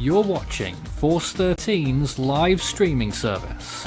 You're watching Force 13's live streaming service.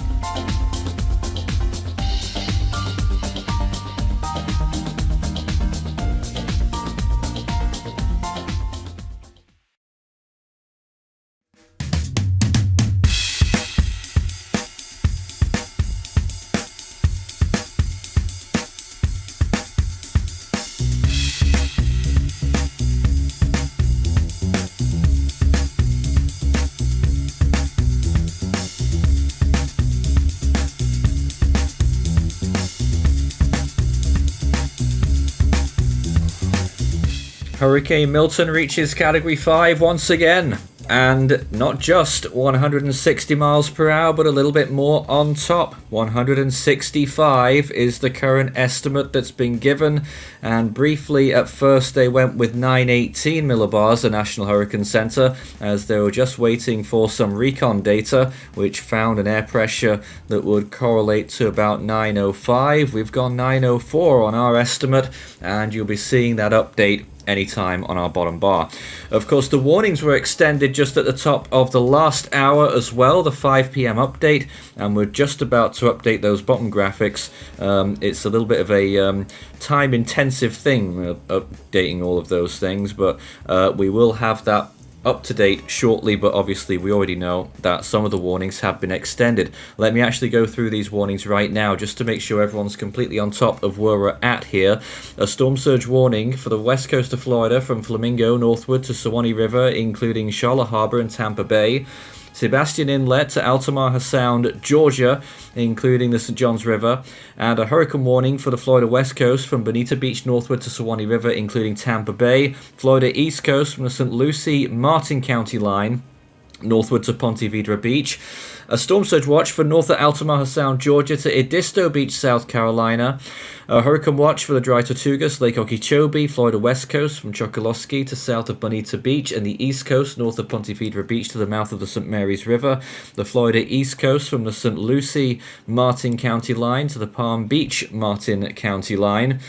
Hurricane Milton reaches Category 5 once again, and not just 160 miles per hour, but a little bit more on top. 165 is the current estimate that's been given, and briefly at first they went with 918 millibars, the National Hurricane Center, as they were just waiting for some recon data, which found an air pressure that would correlate to about 905. We've gone 904 on our estimate, and you'll be seeing that update anytime on our bottom bar. Of course, the warnings were extended just at the top of the last hour as well, the 5 p.m. update, and we're just about to update those bottom graphics. It's a little bit of a time-intensive thing, updating all of those things, but we will have that up to date shortly, but obviously we already know that some of the warnings have been extended. Let me actually go through these warnings right now just to make sure everyone's completely on top of where we're at here. A storm surge warning for the west coast of Florida from Flamingo northward to Suwannee River, including Charlotte Harbor and Tampa Bay. Sebastian Inlet to Altamaha Sound, Georgia, including the St. Johns River, and a hurricane warning for the Florida West Coast from Bonita Beach northward to Suwannee River, including Tampa Bay, Florida East Coast from the St. Lucie, Martin County line, northward to Ponte Vedra Beach. A storm surge watch for north of Altamaha Sound, Georgia to Edisto Beach, South Carolina. A hurricane watch for the Dry Tortugas, Lake Okeechobee, Florida West Coast from Chokoloskee to south of Bonita Beach, and the East Coast north of Ponte Vedra Beach to the mouth of the St. Mary's River. The Florida East Coast from the St. Lucie, Martin County line to the Palm Beach, Martin County line.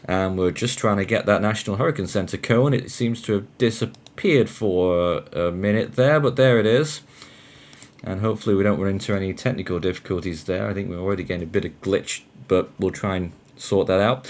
And we're just trying to get that National Hurricane Center cone. It seems to have disappeared for a minute there, but there it is. And hopefully we don't run into any technical difficulties there. I think we're already getting a bit of glitch, but we'll try and sort that out.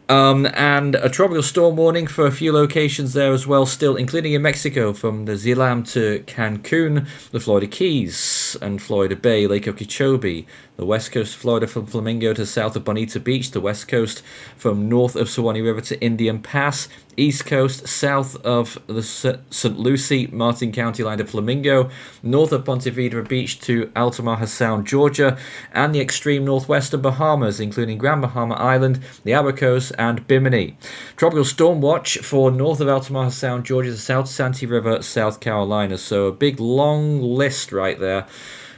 And a tropical storm warning for a few locations there as well, still, including in Mexico, from the Zilam to Cancun, the Florida Keys and Florida Bay, Lake Okeechobee, the west coast of Florida from Flamingo to south of Bonita Beach, the west coast from north of Suwannee River to Indian Pass, east coast south of the St. Lucie, Martin County line to Flamingo, north of Ponte Vedra Beach to Altamaha Sound, Georgia, and the extreme northwestern Bahamas, including Grand Bahama Island, the Abacos, and Bimini. Tropical storm watch for north of Altamaha Sound, Georgia to South Santee River, South Carolina. So a big long list right there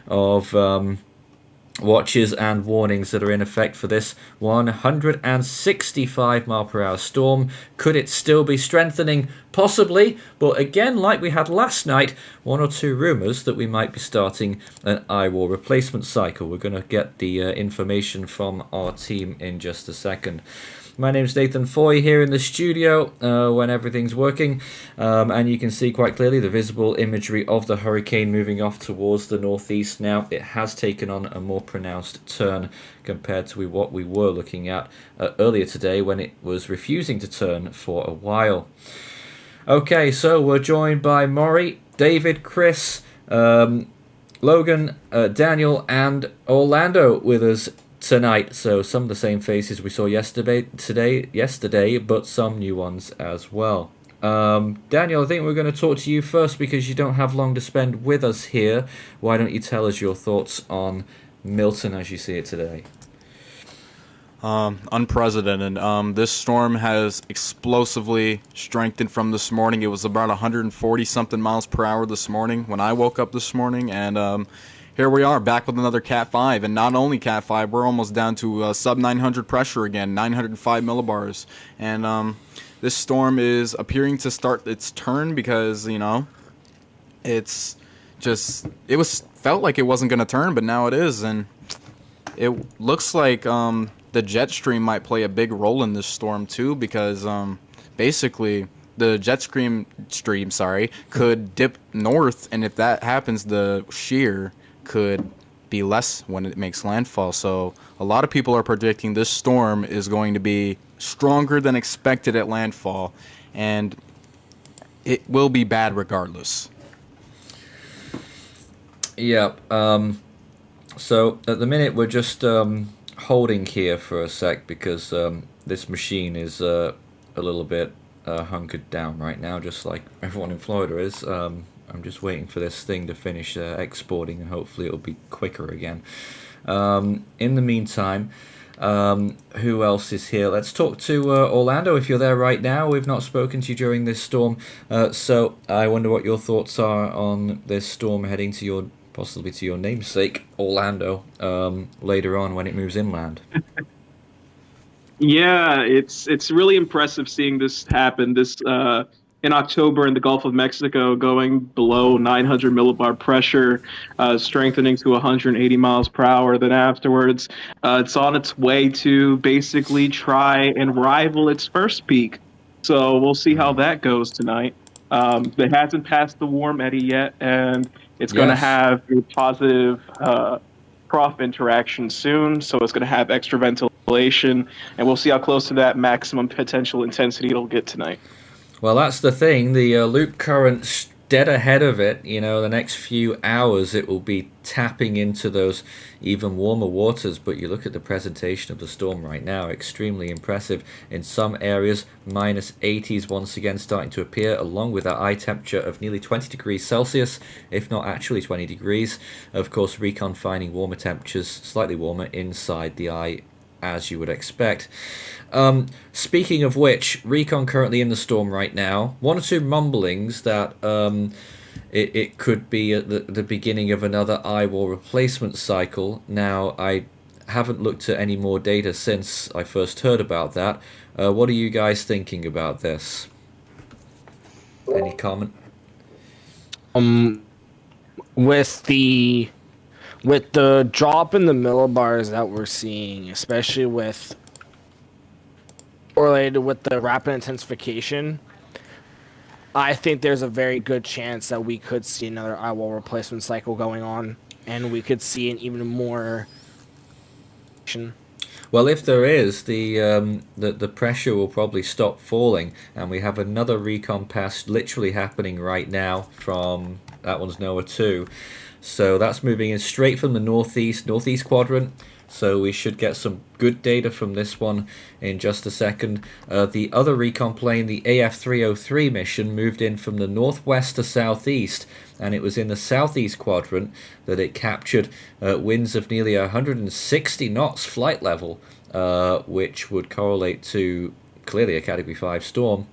of watches and warnings that are in effect for this 165 mile per hour storm. Could it still be strengthening? Possibly, but again, like we had last night, one or two rumours that we might be starting an IWAR replacement cycle. We're going to get the information from our team in just a second. My name's Nathan Foy here in the studio when everything's working, and you can see quite clearly the visible imagery of the hurricane moving off towards the northeast now. It has taken on a more pronounced turn compared to what we were looking at earlier today when it was refusing to turn for a while. Okay, so we're joined by Maury, David, Chris, Logan, Daniel, and Orlando with us tonight. So some of the same faces we saw yesterday, but some new ones as well. Daniel, I think we're going to talk to you first because you don't have long to spend with us here. Why don't you tell us your thoughts on Milton as you see it today? Unprecedented. This storm has explosively strengthened from this morning. It was about 140 something miles per hour this morning when I woke up this morning, and here we are back with another Cat 5, and not only Cat 5, we're almost down to sub 900 pressure again, 905 millibars, and this storm is appearing to start its turn because, you know, it felt like it wasn't going to turn, but now it is, and it looks like the jet stream might play a big role in this storm too, because basically the stream, could dip north, and if that happens, the shear could be less when it makes landfall. So a lot of people are predicting this storm is going to be stronger than expected at landfall, and it will be bad regardless. Yeah. So at the minute we're just holding here for a sec because this machine is a little bit hunkered down right now, just like everyone in Florida is. I'm just waiting for this thing to finish exporting, and hopefully it'll be quicker again. In the meantime, who else is here? Let's talk to Orlando, if you're there right now. We've not spoken to you during this storm, so I wonder what your thoughts are on this storm heading to possibly to your namesake, Orlando, later on when it moves inland. Yeah, it's really impressive seeing this happen. This in October in the Gulf of Mexico, going below 900 millibar pressure, strengthening to 180 miles per hour. Then afterwards, it's on its way to basically try and rival its first peak. So we'll see how that goes tonight. It hasn't passed the warm eddy yet, and it's going to have a positive trough interaction soon. So it's going to have extra ventilation, and we'll see how close to that maximum potential intensity it'll get tonight. Well, that's the thing. The loop current's dead ahead of it. You know, the next few hours it will be tapping into those even warmer waters. But you look at the presentation of the storm right now, extremely impressive. In some areas, minus 80s once again starting to appear, along with that eye temperature of nearly 20 degrees Celsius, if not actually 20 degrees. Of course, recon finding warmer temperatures, slightly warmer inside the eye, as you would expect. Speaking of which, recon currently in the storm right now. One or two mumblings that it could be at the beginning of another eye wall replacement cycle. Now, I haven't looked at any more data since I first heard about that. What are you guys thinking about this? Any comment? With the drop in the millibars that we're seeing, especially correlated with the rapid intensification, I think there's a very good chance that we could see another eye wall replacement cycle going on, and we could see an even more. Well, if there is, the pressure will probably stop falling, and we have another recon pass literally happening right now from that one's NOAA 2. So that's moving in straight from the northeast quadrant. So we should get some good data from this one in just a second. The other recon plane, the AF303 mission, moved in from the northwest to southeast, and it was in the southeast quadrant that it captured winds of nearly 160 knots flight level, which would correlate to clearly a Category 5 storm,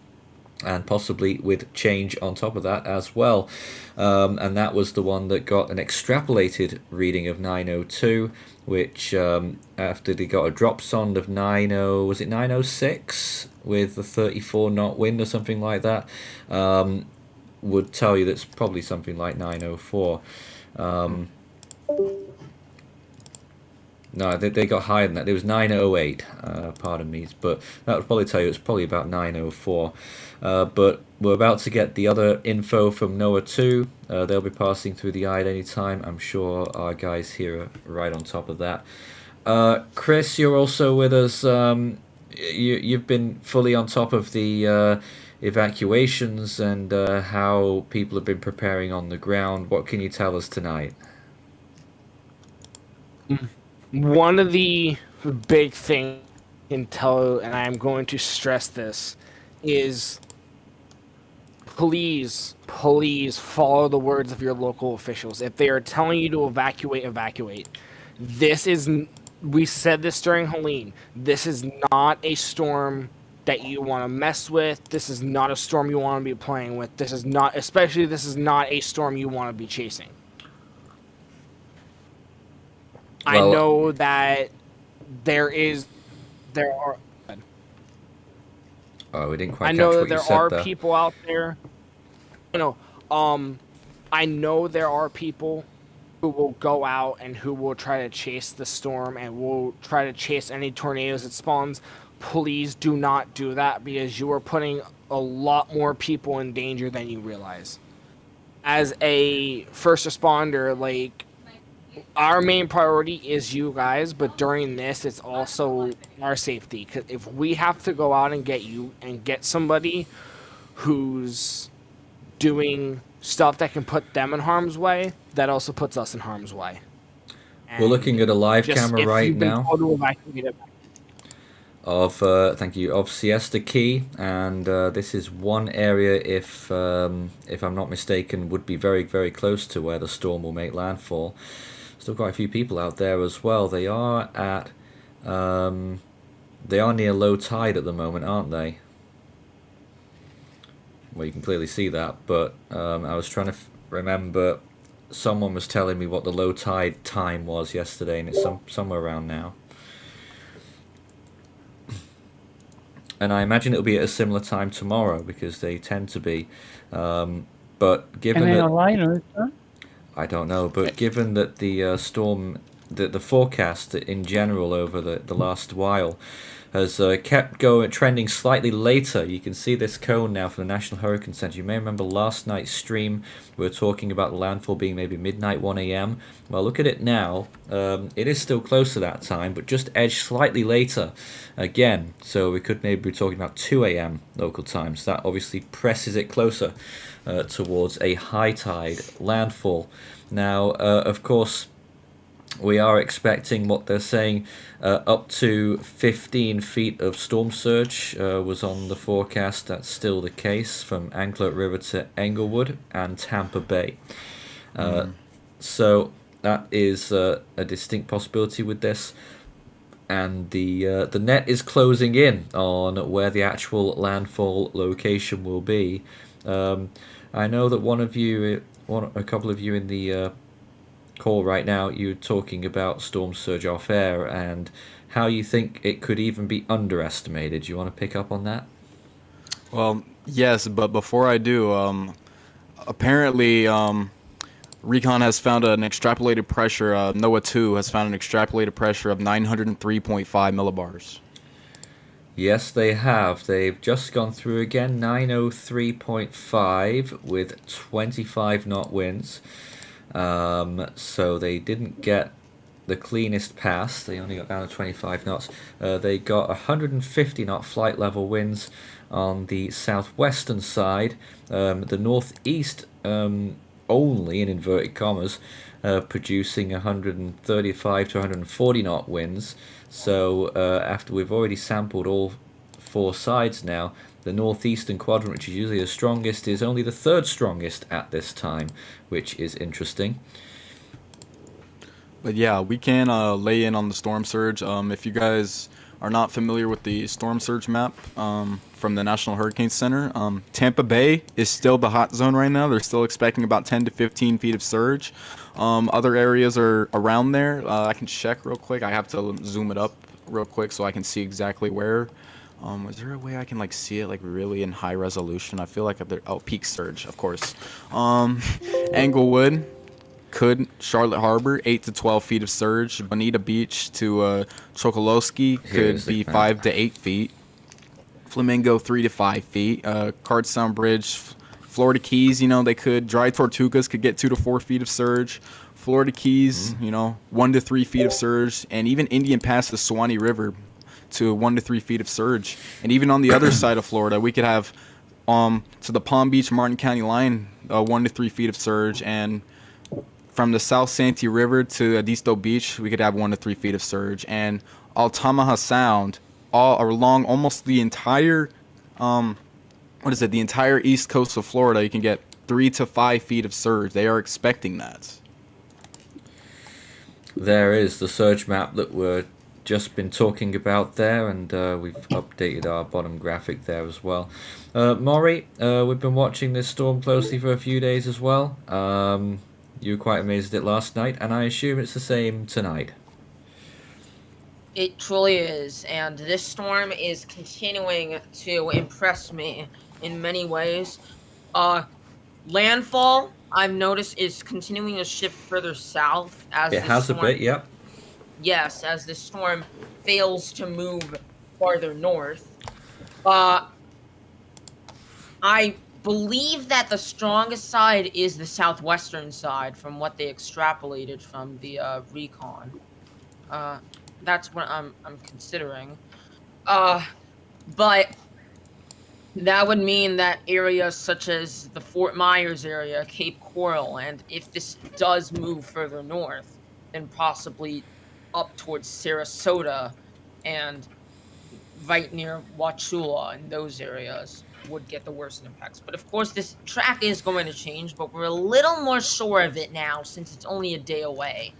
and possibly with change on top of that as well. And that was the one that got an extrapolated reading of 902, which after they got a drop sond of 906 with a 34 knot wind or something like that, would tell you that's probably something like 904. No, they got higher than that. It was 908, pardon me, but that would probably tell you it's probably about 904. But we're about to get the other info from NOAA 2. They'll be passing through the eye at any time. I'm sure our guys here are right on top of that. Chris, you're also with us. You've been fully on top of the evacuations and how people have been preparing on the ground. What can you tell us tonight? One of the big things and I'm going to stress this, is please follow the words of your local officials. If they are telling you to evacuate. We said this during Helene. This is not a storm that you want to mess with. This is not a storm you want to be playing with. This is not a storm you want to be chasing. I know that there are. Oh, we didn't quite. I know that there are people out there. I know there are people who will go out and who will try to chase the storm and will try to chase any tornadoes it spawns. Please do not do that, because you are putting a lot more people in danger than you realize. As a first responder, like, our main priority is you guys, but during this, it's also our safety. Because if we have to go out and get you and get somebody who's doing stuff that can put them in harm's way, that also puts us in harm's way. We're looking at a live camera right now of thank you, of Siesta Key, and this is one area, if I'm not mistaken, would be very, very close to where the storm will make landfall. Still quite a few people out there as well. They are at they are near low tide at the moment, aren't they? Well, you can clearly see that, but I was trying to remember. Someone was telling me what the low tide time was yesterday, and it's somewhere around now. And I imagine it'll be at a similar time tomorrow, because they tend to be. But given that, I don't know, but given that the storm, the forecast in general over the last while has kept trending slightly later. You can see this cone now from the National Hurricane Center. You may remember last night's stream, we were talking about the landfall being maybe midnight, 1 a.m. Well, look at it now. It is still close to that time, but just edged slightly later again. So we could maybe be talking about 2 a.m. local time. So that obviously presses it closer towards a high tide landfall. Now, of course, we are expecting what they're saying, up to 15 feet of storm surge was on the forecast. That's still the case from Anklet River to Englewood and Tampa Bay. So that is a distinct possibility with this. And the net is closing in on where the actual landfall location will be. I know that a couple of you in the call right now, you're talking about storm surge off air and how you think it could even be underestimated. Do you want to pick up on that? Well, yes, but before I do, apparently Recon has found an extrapolated pressure, NOAA 2 has found an extrapolated pressure of 903.5 millibars. Yes, they have. They've just gone through again, 903.5 with 25 knot winds. So they didn't get the cleanest pass. They only got down to 25 knots. They got 150 knot flight level winds on the southwestern side. The northeast only, in inverted commas, producing 135 to 140 knot winds. So after we've already sampled all four sides now, the northeastern quadrant, which is usually the strongest, is only the third strongest at this time, which is interesting. But yeah, we can lay in on the storm surge. If you guys are not familiar with the storm surge map from the National Hurricane Center, Tampa Bay is still the hot zone right now. They're still expecting about 10 to 15 feet of surge. Other areas are around there. I can check real quick. I have to zoom it up real quick so I can see exactly where. Is there a way I can see it really in high resolution? I feel like peak surge, of course. Englewood, Charlotte Harbor, 8 to 12 feet of surge. Bonita Beach to Chokolosky could be 5 to 8 feet. Flamingo, 3 to 5 feet. Cardstown Bridge, Florida Keys, they could. Dry Tortugas could get 2 to 4 feet of surge. Florida Keys, 1 to 3 feet of surge. And even Indian Pass to Suwannee River to 1 to 3 feet of surge. And even on the other side of Florida, we could have to the Palm Beach Martin County line 1 to 3 feet of surge, and from the South Santee River to Edisto Beach we could have 1 to 3 feet of surge, and Altamaha Sound all along almost the entire the entire east coast of Florida, you can get 3 to 5 feet of surge. They are expecting that. There is the surge map that we're just been talking about there, and we've updated our bottom graphic there as well. Maury, we've been watching this storm closely for a few days as well. You were quite amazed at it last night, and I assume it's the same tonight. It truly is, and this storm is continuing to impress me in many ways. Landfall, I've noticed, is continuing to shift further south as it has storm, a bit, yep. Yes, as the storm fails to move farther north. I believe that the strongest side is the southwestern side, from what they extrapolated from the recon. Uh, that's what I'm considering. Uh, but that would mean that areas such as the Fort Myers area, Cape Coral, and if this does move further north, then possibly up towards Sarasota and right near Wauchula and those areas would get the worst impacts. But of course, this track is going to change, but we're a little more sure of it now since it's only a day away.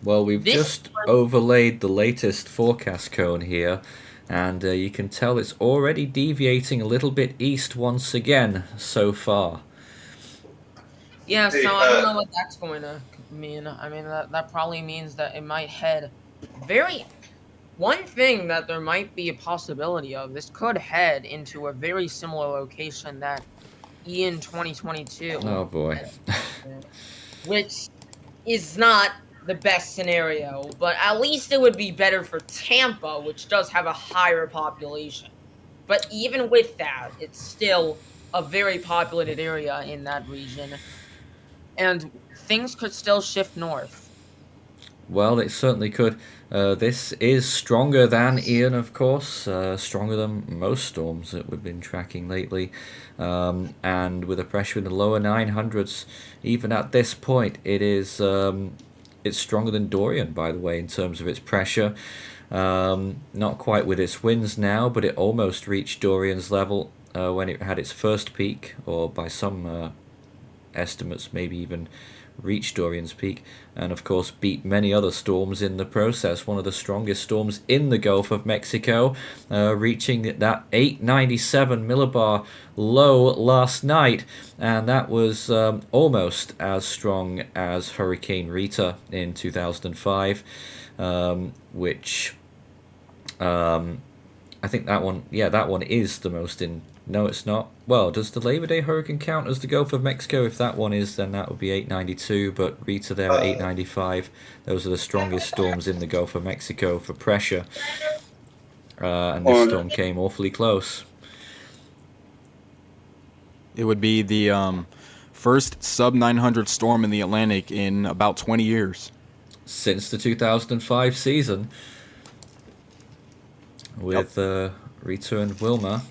Well, we've This just overlaid the latest forecast cone here, and you can tell it's already deviating a little bit east once again so far. Yeah, so I don't know what that's going to mean. I mean, that probably means that it might head very. One thing that there might be a possibility of, this could head into a very similar location that Ian 2022, Oh boy. which is not the best scenario, but at least it would be better for Tampa, which does have a higher population. But even with that, it's still a very populated area in that region, and things could still shift north. Well, it certainly could. This is stronger than Ian, of course, stronger than most storms that we've been tracking lately. And with a pressure in the lower 900s, even at this point, it's stronger than Dorian, by the way, in terms of its pressure. Not quite with its winds now, but it almost reached Dorian's level when it had its first peak, or by some estimates, maybe even reached Dorian's peak, and of course beat many other storms in the process. One of the strongest storms in the Gulf of Mexico, reaching that 897 millibar low last night, and that was almost as strong as Hurricane Rita in 2005, which I think that one is the most in. No, it's not. Well, does the Labor Day hurricane count as the Gulf of Mexico? If that one is, then that would be 892, but Rita there at 895. Those are the strongest storms in the Gulf of Mexico for pressure. And this storm came awfully close. It would be the first sub-900 storm in the Atlantic in about 20 years. Since the 2005 season with Rita and Wilma.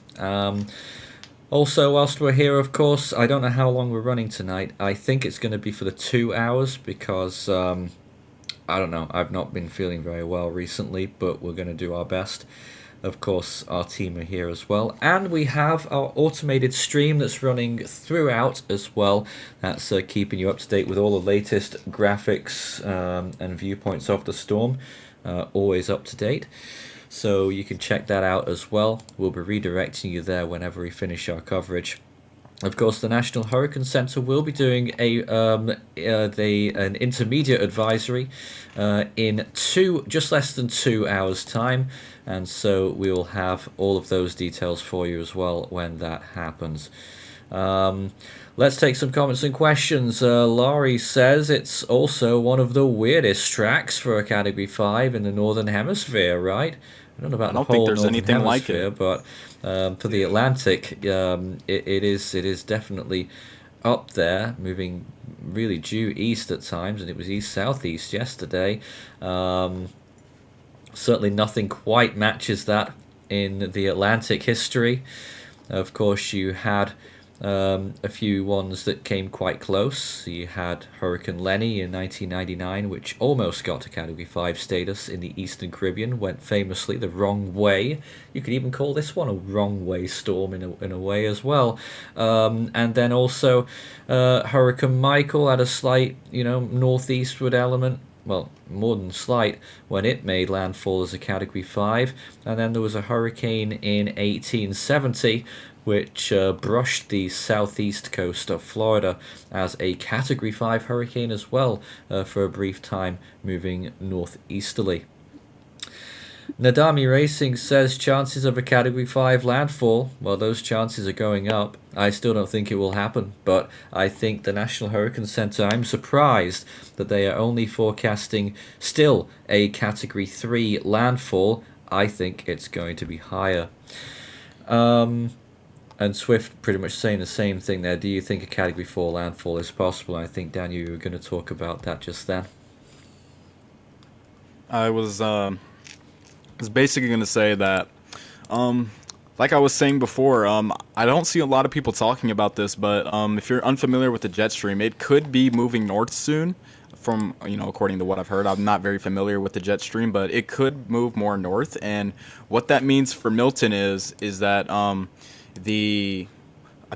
Also, whilst we're here, of course, I don't know how long we're running tonight. I think it's going to be for the 2 hours because, I don't know, I've not been feeling very well recently, but we're going to do our best. Of course, our team are here as well. And we have our automated stream that's running throughout as well. That's keeping you up to date with all the latest graphics and viewpoints of the storm. Always up to date. So you can check that out as well. We'll be redirecting you there whenever we finish our coverage. Of course, the National Hurricane Center will be doing an intermediate advisory in just less than 2 hours' time, and so we will have all of those details for you as well when that happens. Let's take some comments and questions. Laurie says it's also one of the weirdest tracks for a Category 5 in the Northern Hemisphere, right? I don't know about the whole Northern Hemisphere, but for the Atlantic, it is definitely up there, moving really due east at times, and it was east-southeast yesterday. Certainly nothing quite matches that in the Atlantic history. Of course, you had a few ones that came quite close. You had Hurricane Lenny in 1999, which almost got to Category 5 status in the Eastern Caribbean, went famously the wrong way. You could even call this one a wrong way storm in a way as well. And then also Hurricane Michael had a slight, northeastward element. Well, more than slight, when it made landfall as a Category 5. And then there was a hurricane in 1870, which brushed the southeast coast of Florida as a Category 5 hurricane as well for a brief time, moving northeasterly. Nadami Racing says chances of a Category 5 landfall, well, those chances are going up. I still don't think it will happen, but I think the National Hurricane Center, I'm surprised that they are only forecasting still a Category 3 landfall. I think it's going to be higher. And Swift pretty much saying the same thing there. Do you think a Category 4 landfall is possible? I think, Dan, you were going to talk about that just then. I was basically going to say that, like I was saying before, I don't see a lot of people talking about this, but if you're unfamiliar with the jet stream, it could be moving north soon. From, according to what I've heard, I'm not very familiar with the jet stream, but it could move more north. And what that means for Milton is that I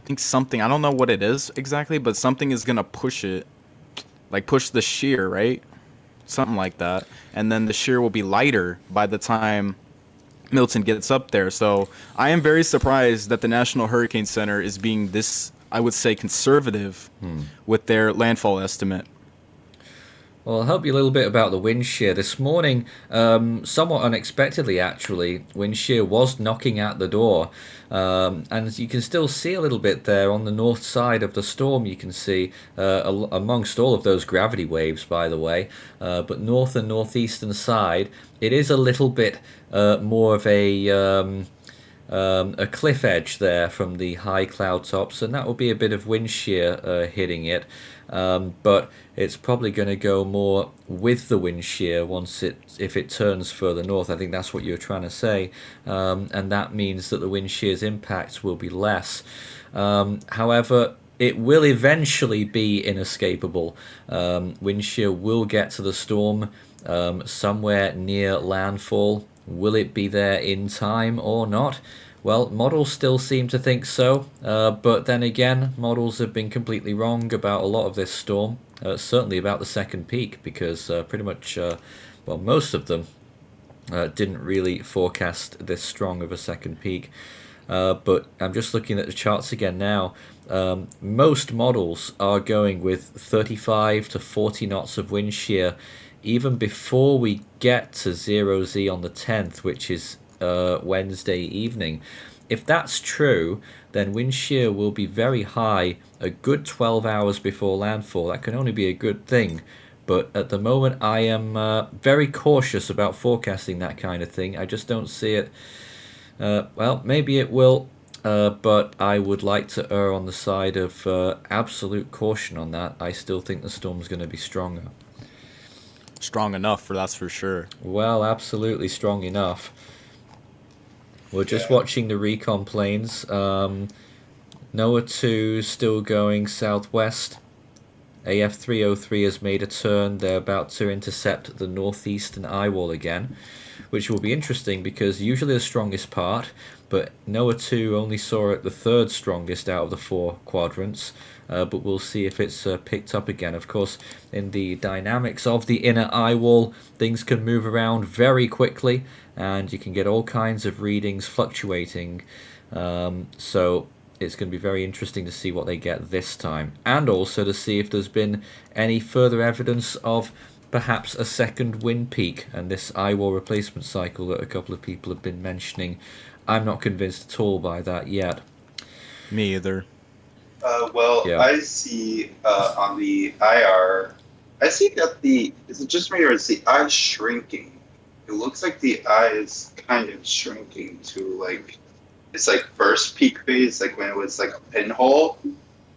think something, I don't know what it is exactly, but something is going to push it, like push the shear, right? Something like that. And then the shear will be lighter by the time Milton gets up there. So I am very surprised that the National Hurricane Center is being this, I would say, conservative with their landfall estimate. Well, I'll help you a little bit about the wind shear. This morning, somewhat unexpectedly actually, wind shear was knocking at the door. And you can still see a little bit there on the north side of the storm. You can see amongst all of those gravity waves, by the way. But north and northeastern side, it is a little bit more of a cliff edge there from the high cloud tops, and that will be a bit of wind shear hitting it. But it's probably going to go more with the wind shear if it turns further north. I think that's what you're trying to say, and that means that the wind shear's impacts will be less. However, it will eventually be inescapable. Wind shear will get to the storm somewhere near landfall. Will it be there in time or not? Well, models still seem to think so, but then again, models have been completely wrong about a lot of this storm, certainly about the second peak, because pretty much, most of them didn't really forecast this strong of a second peak. But I'm just looking at the charts again now. Most models are going with 35 to 40 knots of wind shear even before we get to 0Z on the 10th, which is Wednesday evening. If that's true, then wind shear will be very high a good 12 hours before landfall. That can only be a good thing. But at the moment, I am very cautious about forecasting that kind of thing. I just don't see it. Well, maybe it will, but I would like to err on the side of absolute caution on that. I still think the storm's going to be stronger. Strong enough, that's for sure. Well, absolutely strong enough. We're just watching the recon planes. NOAA 2 still going southwest. AF 303 has made a turn. They're about to intercept the northeastern eye wall again, which will be interesting because usually the strongest part, but NOAA 2 only saw it the third strongest out of the four quadrants. But we'll see if it's picked up again. Of course, in the dynamics of the inner eye wall, things can move around very quickly, and you can get all kinds of readings fluctuating. So it's going to be very interesting to see what they get this time, and also to see if there's been any further evidence of perhaps a second wind peak and this eye wall replacement cycle that a couple of people have been mentioning. I'm not convinced at all by that yet. Me either. I see on the IR, I see that is it just me or is the eye shrinking? It looks like the eye is kind of shrinking to it's like first peak phase, like when it was like a pinhole,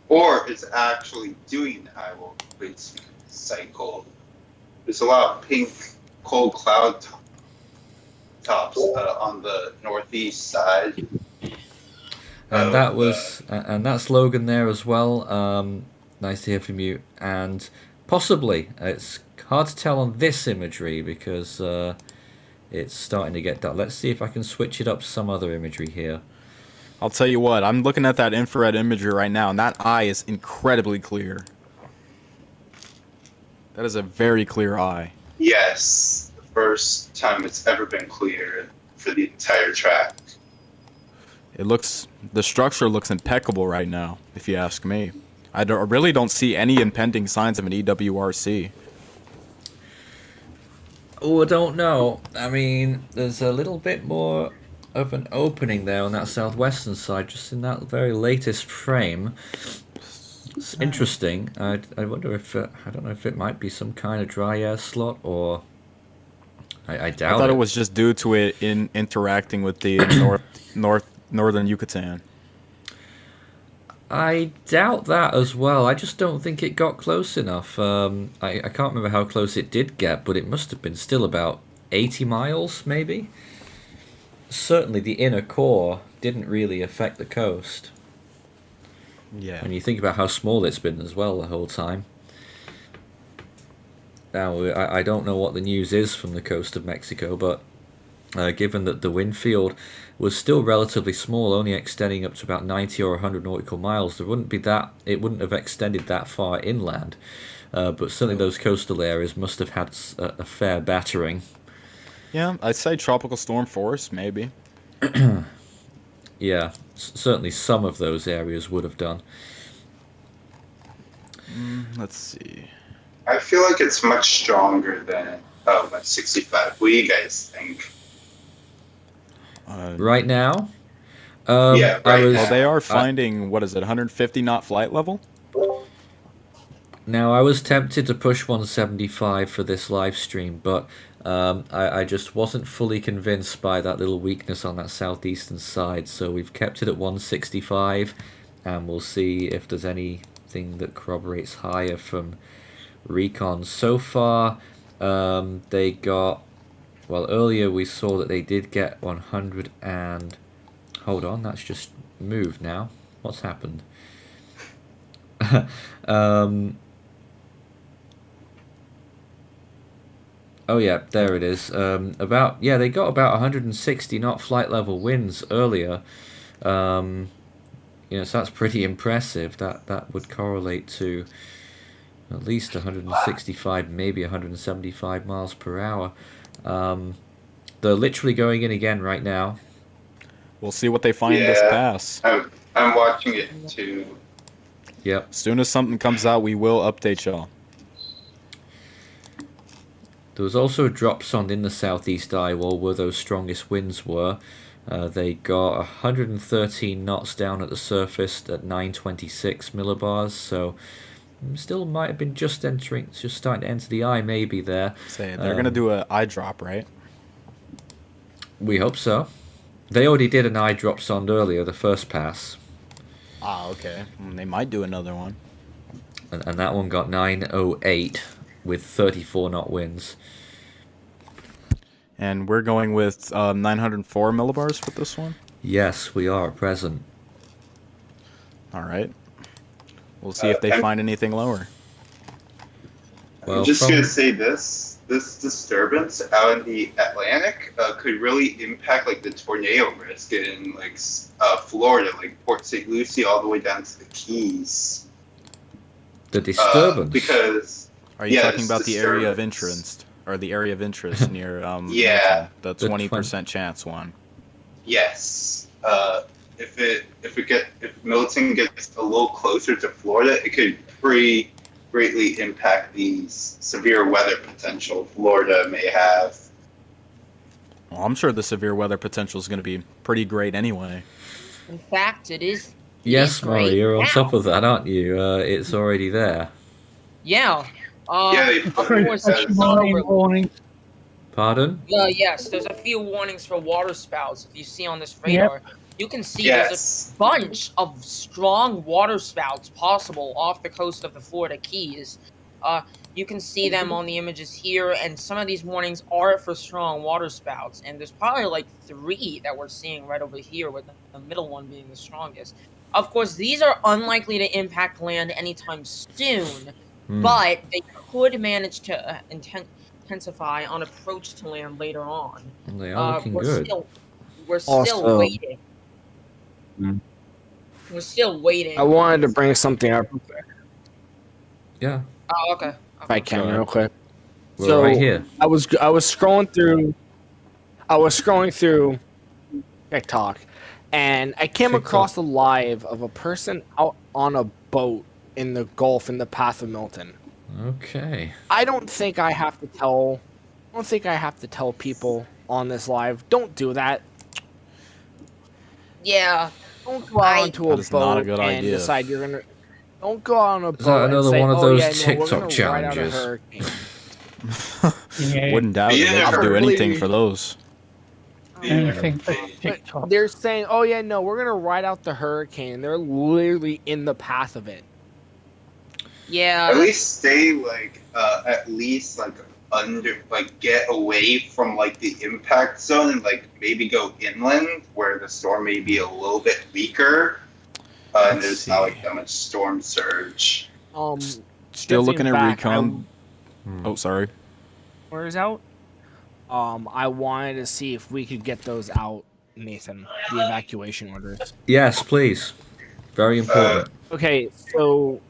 or it's actually doing the eye wall replacement cycle. There's a lot of pink cold cloud tops on the northeast side. And that's Logan there as well. Nice to hear from you. And possibly, it's hard to tell on this imagery because it's starting to get dark. Let's see if I can switch it up to some other imagery here. I'll tell you what, I'm looking at that infrared imagery right now, and that eye is incredibly clear. That is a very clear eye. Yes, the first time it's ever been clear for the entire track. The structure looks impeccable right now, if you ask me. I really don't see any impending signs of an EWRC. Oh, I don't know. I mean, there's a little bit more of an opening there on that southwestern side, just in that very latest frame. It's interesting. I wonder if I don't know if it might be some kind of dry air slot, or I doubt it. I thought it was just due to it interacting with the northern Yucatan. I doubt that as well. I just don't think it got close enough. I can't remember how close it did get, but it must have been still about 80 miles, maybe? Certainly the inner core didn't really affect the coast. Yeah. When you think about how small it's been as well the whole time. Now, I don't know what the news is from the coast of Mexico, but given that the wind field was still relatively small, only extending up to about 90 or 100 nautical miles, it wouldn't have extended that far inland. But certainly those coastal areas must have had a fair battering. Yeah, I'd say tropical storm force, maybe. Yeah, certainly some of those areas would have done. Let's see. I feel like it's much stronger than 165. What do you guys think? Right now? Yeah, right Well, they are finding, 150 knot flight level? Now, I was tempted to push 175 for this live stream, but I just wasn't fully convinced by that little weakness on that southeastern side, so we've kept it at 165, and we'll see if there's anything that corroborates higher from recon. So far, they got... Well, earlier we saw that they did get 100 and... Hold on, that's just moved now. What's happened? Oh yeah, there it is. They got about 160 knot flight level winds earlier. So that's pretty impressive. That would correlate to at least 165, maybe 175 miles per hour. They're literally going in again right now. We'll see what they find this pass. I'm watching it too. Yep. As soon as something comes out, we will update y'all. There was also a drop zone in the southeast eye wall where those strongest winds were. They got 113 knots down at the surface at 926 millibars, so still might have been just starting to enter the eye maybe there. Say they're gonna do an eye drop, right? We hope so. They already did an eye drop sonde earlier, the first pass. Ah, okay. They might do another one. And that one got 908 with 34 knot winds. And we're going with 904 millibars with this one? Yes, we are at present. All right. We'll see if they find anything lower. Well, I'm just going to say this disturbance out in the Atlantic could really impact like the tornado risk in like Florida, like Port St. Lucie all the way down to the Keys. The disturbance? Because... Are you talking about the area of interest? Or the area of interest near yeah, the 20% chance one? Yes. If Milton gets a little closer to Florida, it could pretty greatly impact the severe weather potential Florida may have. Well, I'm sure the severe weather potential is going to be pretty great anyway. In fact, it is. Yes, Murray, you're on now. top of that, aren't you? It's already there. Yeah. Of course, it's not over. Pardon? Yes, there's a few warnings for water spouts. If you see on this radar, you can see there's a bunch of strong water spouts possible off the coast of the Florida Keys. You can see them on the images here, and some of these warnings are for strong water spouts. And there's probably like 3 that we're seeing right over here, with the middle one being the strongest. Of course, these are unlikely to impact land anytime soon, but they could manage to intensify on approach to land later on. They are looking good. We're still waiting. We're still waiting. I wanted to bring something up. Yeah. Oh, okay. If I can, real quick. We're right here. I was scrolling through TikTok, and I came across a live of a person out on a boat in the Gulf in the path of Milton. Okay. I don't think I have to tell people on this live, don't do that. Yeah. Don't go out onto a That is boat not a good and idea. decide you're gonna. Don't go out on a boat. Is that and another say, one of "Oh, those yeah, no, we're TikTok gonna ride out a challenges?" hurricane." Wouldn't doubt it. They could do anything for those. Anything but But TikTok. They're saying, "Oh yeah, no, we're gonna ride out the hurricane." They're literally in the path of it. Yeah. At least stay like at least like under like get away from like the impact zone and like maybe go inland where the storm may be a little bit weaker. And Let's there's see. not like that much storm surge. Still Stepping looking at back, recon. Oh, sorry. Orders out. I wanted to see if we could get those out, Nathan. The evacuation orders. Yes, please. Very important. Okay, so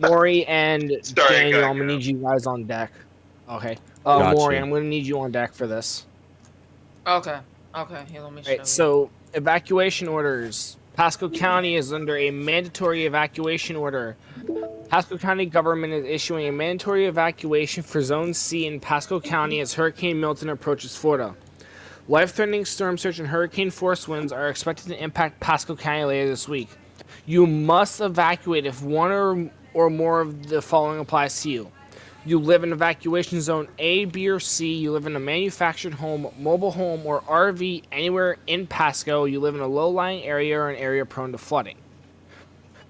Maury and Sorry, Daniel, go, I'm gonna go. need you guys on deck. Okay. Gotcha. Maury, I'm gonna need you on deck for this. Okay. Okay. Here, let me show Right. you. So evacuation orders. Pasco County is under a mandatory evacuation order. Pasco County government is issuing a mandatory evacuation for Zone C in Pasco County as Hurricane Milton approaches Florida. Life-threatening storm surge and hurricane-force winds are expected to impact Pasco County later this week. You must evacuate if one or more of the following applies to you. You live in evacuation zone A, B, or C. You live in a manufactured home, mobile home, or RV anywhere in Pasco. You live in a low-lying area or an area prone to flooding.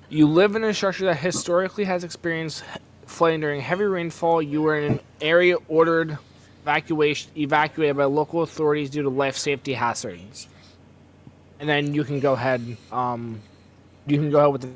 You live in a structure that historically has experienced flooding during heavy rainfall. You are in an area ordered evacuated by local authorities due to life safety hazards. And then you can go ahead. With the.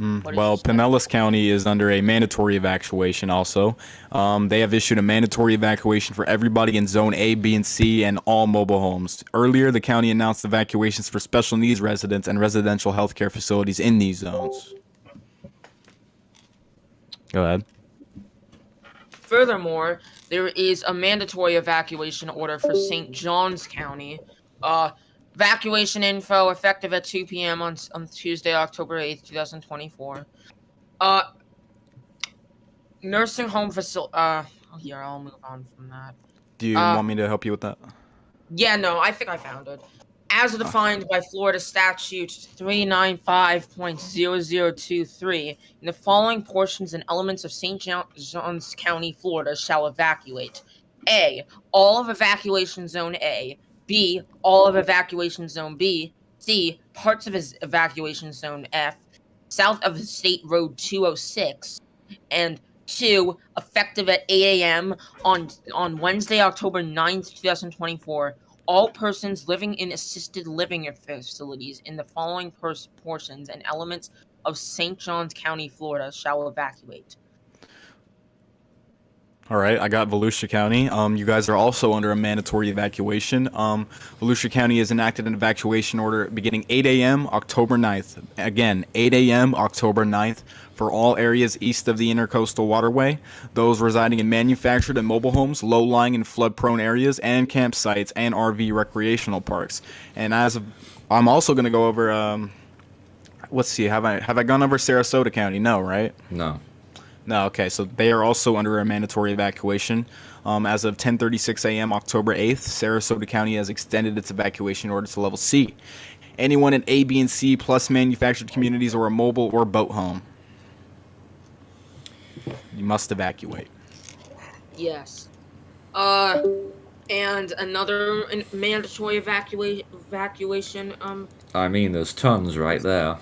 What Well, did you say? Pinellas County is under a mandatory evacuation also. They have issued a mandatory evacuation for everybody in Zone A, B, and C and all mobile homes. Earlier, the county announced evacuations for special needs residents and residential healthcare facilities in these zones. Go ahead. Furthermore, there is a mandatory evacuation order for St. Johns County. Evacuation info effective at 2 p.m. on Tuesday, October 8th, 2024. Nursing home facility. Here, I'll move on from that. Do you want me to help you with that? Yeah, no, I think I found it. As defined by Florida Statute 395.0023, in the following portions and elements of St. Johns County, Florida, shall evacuate: A, all of Evacuation Zone A; B, all of Evacuation Zone B; C, parts of Evacuation Zone F, south of State Road 206, and 2, effective at 8 a.m. on Wednesday, October 9th, 2024. All persons living in assisted living facilities in the following portions and elements of St. Johns County, Florida, shall evacuate. All right, I got Volusia County. You guys are also under a mandatory evacuation. Volusia County has enacted an evacuation order beginning 8 a.m. October 9th. Again, 8 a.m. October 9th for all areas east of the Intercoastal Waterway, those residing in manufactured and mobile homes, low-lying and flood-prone areas, and campsites and RV recreational parks. And I'm also going to go over. Let's see, have I gone over Sarasota County? No, right? No. No, okay, so they are also under a mandatory evacuation. As of 10:36 a.m. October 8th, Sarasota County has extended its evacuation order to level C. Anyone in A, B, and C plus manufactured communities or a mobile or boat home, you must evacuate. Yes. And another mandatory evacuation. I mean, there's tons right there.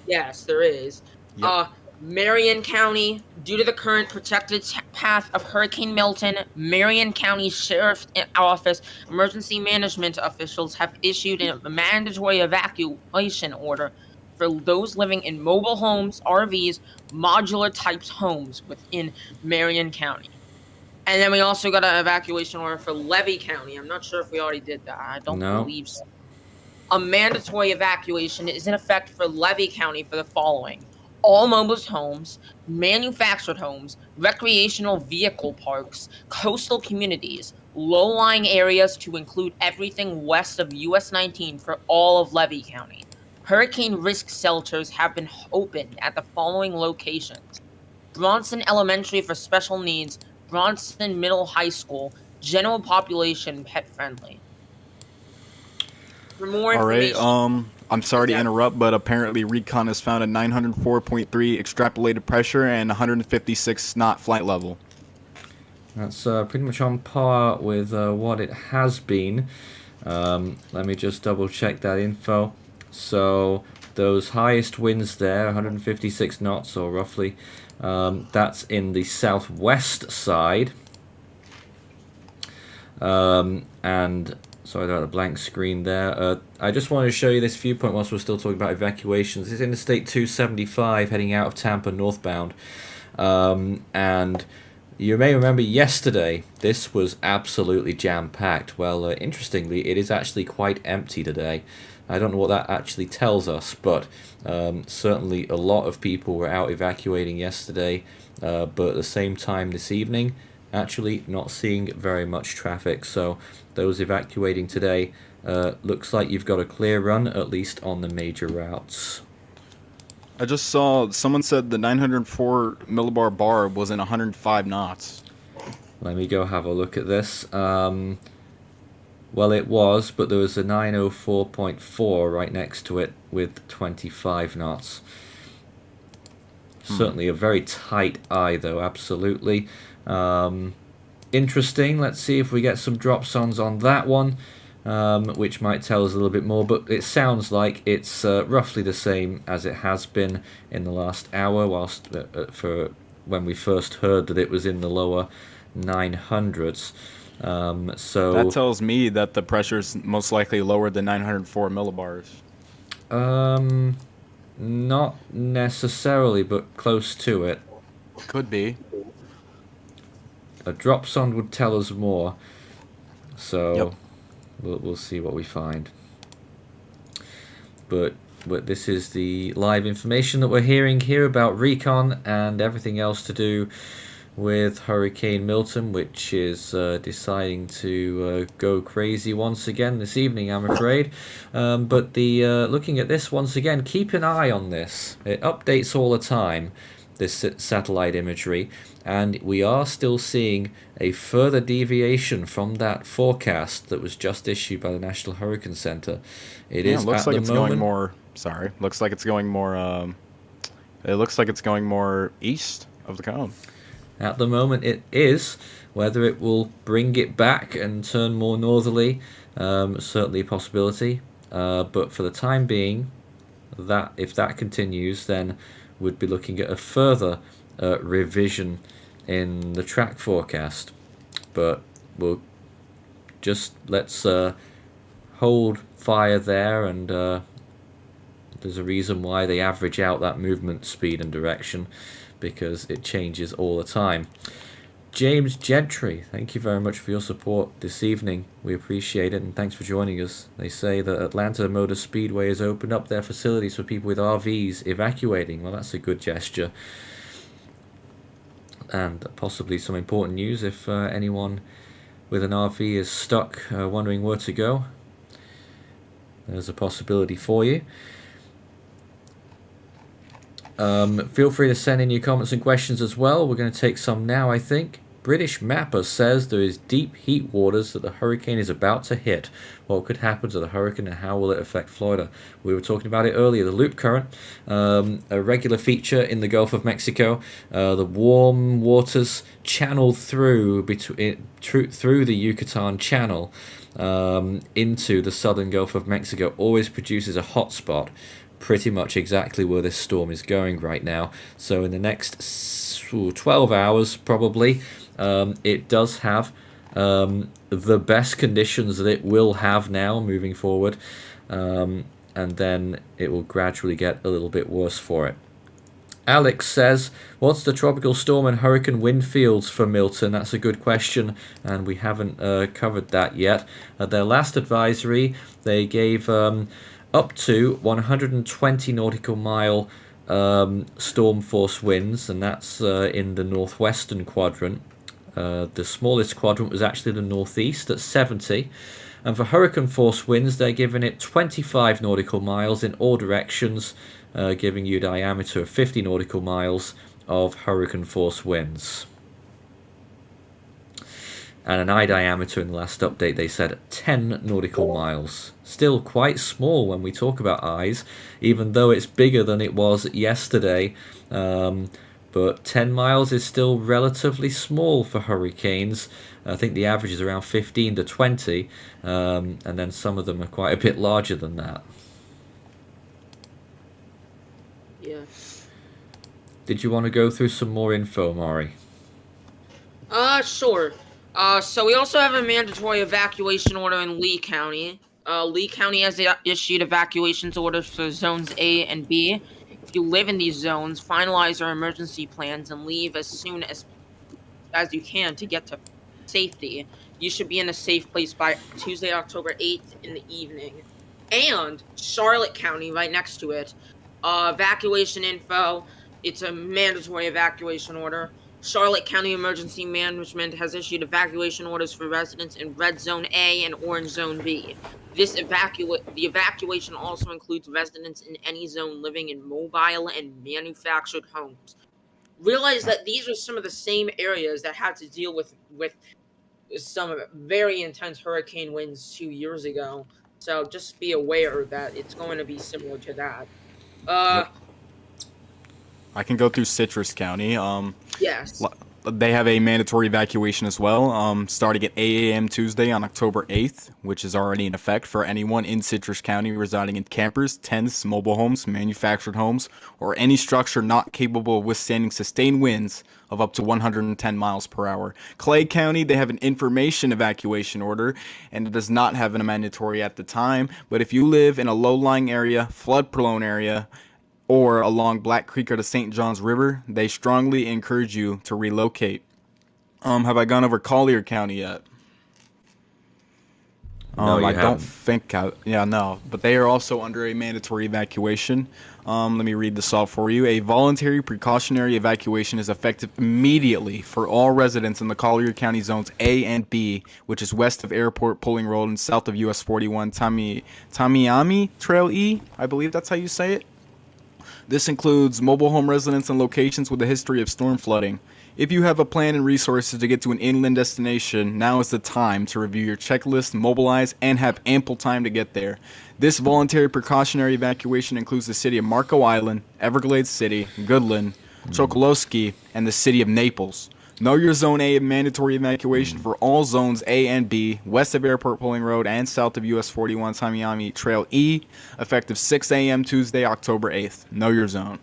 Yes, there is. Yep. Marion County, due to the current protected path of Hurricane Milton, Marion County Sheriff's Office emergency management officials have issued a mandatory evacuation order for those living in mobile homes, RVs, modular types homes within Marion County. And then we also got an evacuation order for Levy County. I'm not sure if we already did that. I don't believe so. A mandatory evacuation is in effect for Levy County for the following: all mobile homes, manufactured homes, recreational vehicle parks, coastal communities, low-lying areas to include everything west of US 19 for all of Levy County. Hurricane risk shelters have been opened at the following locations: Bronson Elementary for special needs, Bronson Middle High School, general population, pet friendly. For more All right, information, I'm sorry to interrupt, but apparently Recon has found a 904.3 extrapolated pressure and 156 knot flight level. That's pretty much on par with what it has been. Let me just double check that info. So those highest winds there, 156 knots or roughly, that's in the southwest side. And sorry about the blank screen there. I just wanted to show you this viewpoint whilst we're still talking about evacuations. This is Interstate 275 heading out of Tampa northbound. And you may remember yesterday this was absolutely jam-packed. Well, interestingly, it is actually quite empty today. I don't know what that actually tells us, but certainly a lot of people were out evacuating yesterday, but at the same time this evening, actually not seeing very much traffic. So those evacuating today, looks like you've got a clear run, at least on the major routes. I just saw someone said the 904 millibar bar was in 105 knots. Let me go have a look at this. Well, it was, but there was a 904.4 right next to it with 25 knots. Certainly a very tight eye, though, absolutely. Interesting. Let's see if we get some drop-ons on that one, which might tell us a little bit more, but it sounds like it's roughly the same as it has been in the last hour, whilst for when we first heard that it was in the lower 900s. So that tells me that the pressure is most likely lower than 904 millibars. Not necessarily, but close to it. Could be. A drop sond would tell us more. So Yep. we'll see what we find. But this is the live information that we're hearing here about recon and everything else to do with Hurricane Milton, which is deciding to go crazy once again this evening, I'm afraid. But looking at this once again, keep an eye on this. It updates all the time, this satellite imagery, and we are still seeing a further deviation from that forecast that was just issued by the National Hurricane Center. It looks like it's going more. Sorry, looks like it's going more. It looks like it's going more east of the cone. At the moment, it is. Whether it will bring it back and turn more northerly, certainly a possibility. But for the time being, that if that continues, then we'd be looking at a further revision in the track forecast. But we'll let's hold fire there, and there's a reason why they average out that movement speed and direction, because it changes all the time. James Gentry, thank you very much for your support this evening. We appreciate it, and thanks for joining us. They say that Atlanta Motor Speedway has opened up their facilities for people with RVs evacuating. Well, that's a good gesture. And possibly some important news if anyone with an RV is stuck wondering where to go. There's a possibility for you. Feel free to send in your comments and questions as well. We're going to take some now, I think. British Mapper says there is deep heat waters that the hurricane is about to hit. What could happen to the hurricane and how will it affect Florida? We were talking about it earlier. The loop current, a regular feature in the Gulf of Mexico. The warm waters channel through the Yucatan Channel into the southern Gulf of Mexico always produces a hot spot. Pretty much exactly where this storm is going right now. So in the next 12 hours probably, it does have the best conditions that it will have now moving forward, and then it will gradually get a little bit worse for it. Alex says, what's the tropical storm and hurricane wind fields for Milton? That's a good question, and we haven't covered that yet. At their last advisory, they gave up to 120 nautical mile storm force winds, and that's in the northwestern quadrant. The smallest quadrant was actually the northeast at 70. And for hurricane force winds, they're giving it 25 nautical miles in all directions, giving you a diameter of 50 nautical miles of hurricane force winds. And an eye diameter in the last update, they said 10 nautical miles. Still quite small when we talk about eyes, even though it's bigger than it was yesterday. but 10 miles is still relatively small for hurricanes. I think the average is around 15 to 20, and then some of them are quite a bit larger than that. Yeah. Did you want to go through some more info, Mari? Sure. So we also have a mandatory evacuation order in Lee County. Lee County has issued evacuations orders for zones A and B. If you live in these zones, finalize your emergency plans and leave as soon as you can to get to safety. You should be in a safe place by Tuesday, October 8th in the evening. And Charlotte County, right next to it, evacuation info. It's a mandatory evacuation order. Charlotte County Emergency Management has issued evacuation orders for residents in Red Zone A and Orange Zone B. The evacuation also includes residents in any zone living in mobile and manufactured homes. Realize that these are some of the same areas that had to deal with some very intense hurricane winds 2 years ago. So just be aware that it's going to be similar to that. Yep. I can go through Citrus County. Yes. They have a mandatory evacuation as well, starting at 8 a.m. Tuesday on October 8th, which is already in effect for anyone in Citrus County residing in campers, tents, mobile homes, manufactured homes, or any structure not capable of withstanding sustained winds of up to 110 miles per hour. Clay County, they have an information evacuation order, and it does not have a mandatory at the time, but if you live in a low-lying area, flood-prone area, or along Black Creek or the St. Johns River, they strongly encourage you to relocate. Have I gone over Collier County yet? No, you I haven't. don't think no. But they are also under a mandatory evacuation. Let me read this off for you. A voluntary precautionary evacuation is effective immediately for all residents in the Collier County zones A and B, which is west of Airport Pulling Road and south of US 41 Tamiami Trail E. I believe that's how you say it. This includes mobile home residents and locations with a history of storm flooding. If you have a plan and resources to get to an inland destination, now is the time to review your checklist, mobilize, and have ample time to get there. This voluntary precautionary evacuation includes the city of Marco Island, Everglades City, Goodland, Chokoloskee, and the city of Naples. Know your Zone A mandatory evacuation for all zones A and B, west of Airport Pulling Road and south of US 41 Tamiami Trail E, effective 6 a.m. Tuesday, October 8th. Know your zone.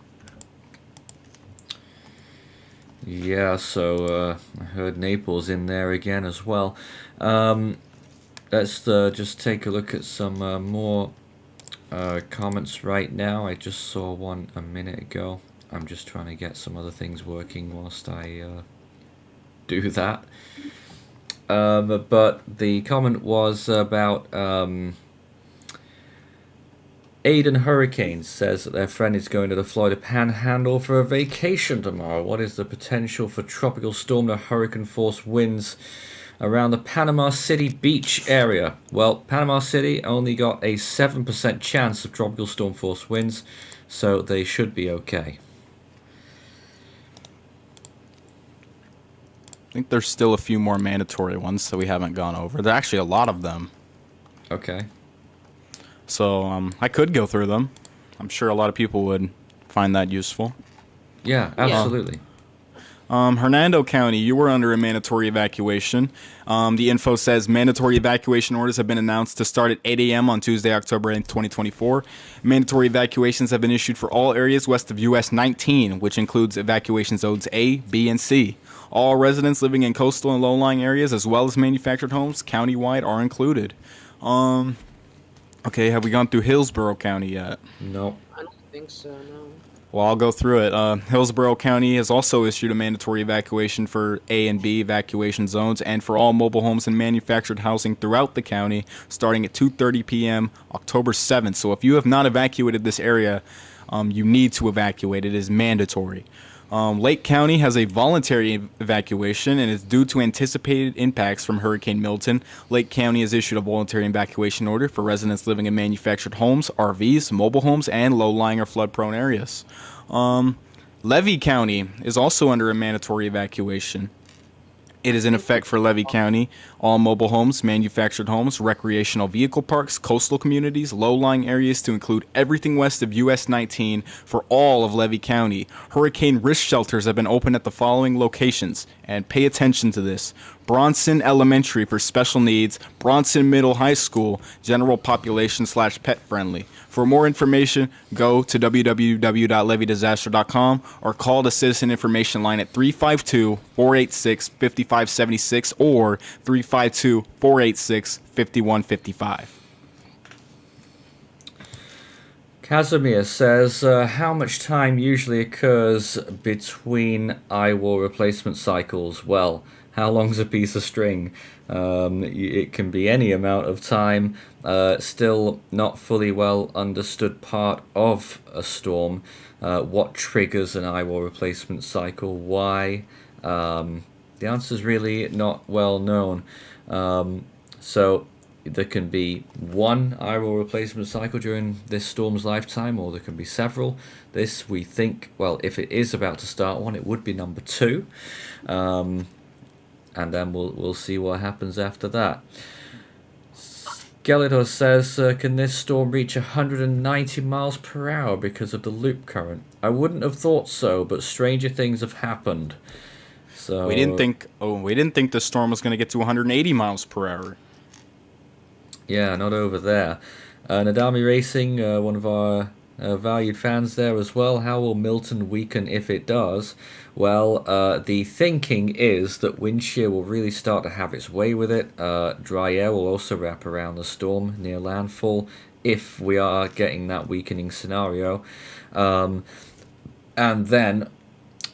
Yeah, so I heard Naples in there again as well. Let's just take a look at some more comments right now. I just saw one a minute ago. I'm just trying to get some other things working whilst I do that. But the comment was about Aiden Hurricanes says that their friend is going to the Florida Panhandle for a vacation tomorrow. What is the potential for tropical storm to hurricane force winds around the Panama City beach area? Well, Panama City only got a 7% chance of tropical storm force winds, so they should be okay. I think there's still a few more mandatory ones that we haven't gone over. There are actually a lot of them. Okay. So I could go through them. I'm sure a lot of people would find that useful. Yeah, absolutely. Hernando County, you were under a mandatory evacuation. The info says mandatory evacuation orders have been announced to start at 8 a.m. on Tuesday, October 8th, 2024. Mandatory evacuations have been issued for all areas west of US 19, which includes evacuation zones A, B, and C. All residents living in coastal and low-lying areas, as well as manufactured homes, countywide, are included. Okay, have we gone through Hillsborough County yet? No. I don't think so, no. Well, I'll go through it. Hillsborough County has also issued a mandatory evacuation for A and B evacuation zones and for all mobile homes and manufactured housing throughout the county starting at 2:30 p.m. October 7th. So if you have not evacuated this area, you need to evacuate. It is mandatory. Lake County has a voluntary evacuation and is due to anticipated impacts from Hurricane Milton. Lake County has issued a voluntary evacuation order for residents living in manufactured homes, RVs, mobile homes, and low-lying or flood-prone areas. Levy County is also under a mandatory evacuation. It is in effect for Levy County. All mobile homes, manufactured homes, recreational vehicle parks, coastal communities, low-lying areas to include everything west of US 19 for all of Levy County. Hurricane risk shelters have been opened at the following locations. And pay attention to this. Bronson Elementary for special needs, Bronson Middle High School, general population / pet friendly. For more information, go to www.levydisaster.com or call the Citizen Information Line at 352-486-5576 or 352-486-5155. Casimir says, how much time usually occurs between eye wall replacement cycles? Well, how long's a piece of string? It can be any amount of time. Still not fully well understood part of a storm. What triggers an eye wall replacement cycle? Why? The answer is really not well known. So there can be one eye wall replacement cycle during this storm's lifetime, or there can be several. This, we think, well, if it is about to start one, it would be number 2. And then we'll see what happens after that. Skeletor says, can this storm reach 190 miles per hour because of the loop current? I wouldn't have thought so, but stranger things have happened. So we didn't think the storm was going to get to 180 miles per hour. Yeah, not over there. Nadami Racing, one of our valued fans there as well. How will Milton weaken if it does? Well, the thinking is that wind shear will really start to have its way with it. Dry air will also wrap around the storm near landfall if we are getting that weakening scenario. And then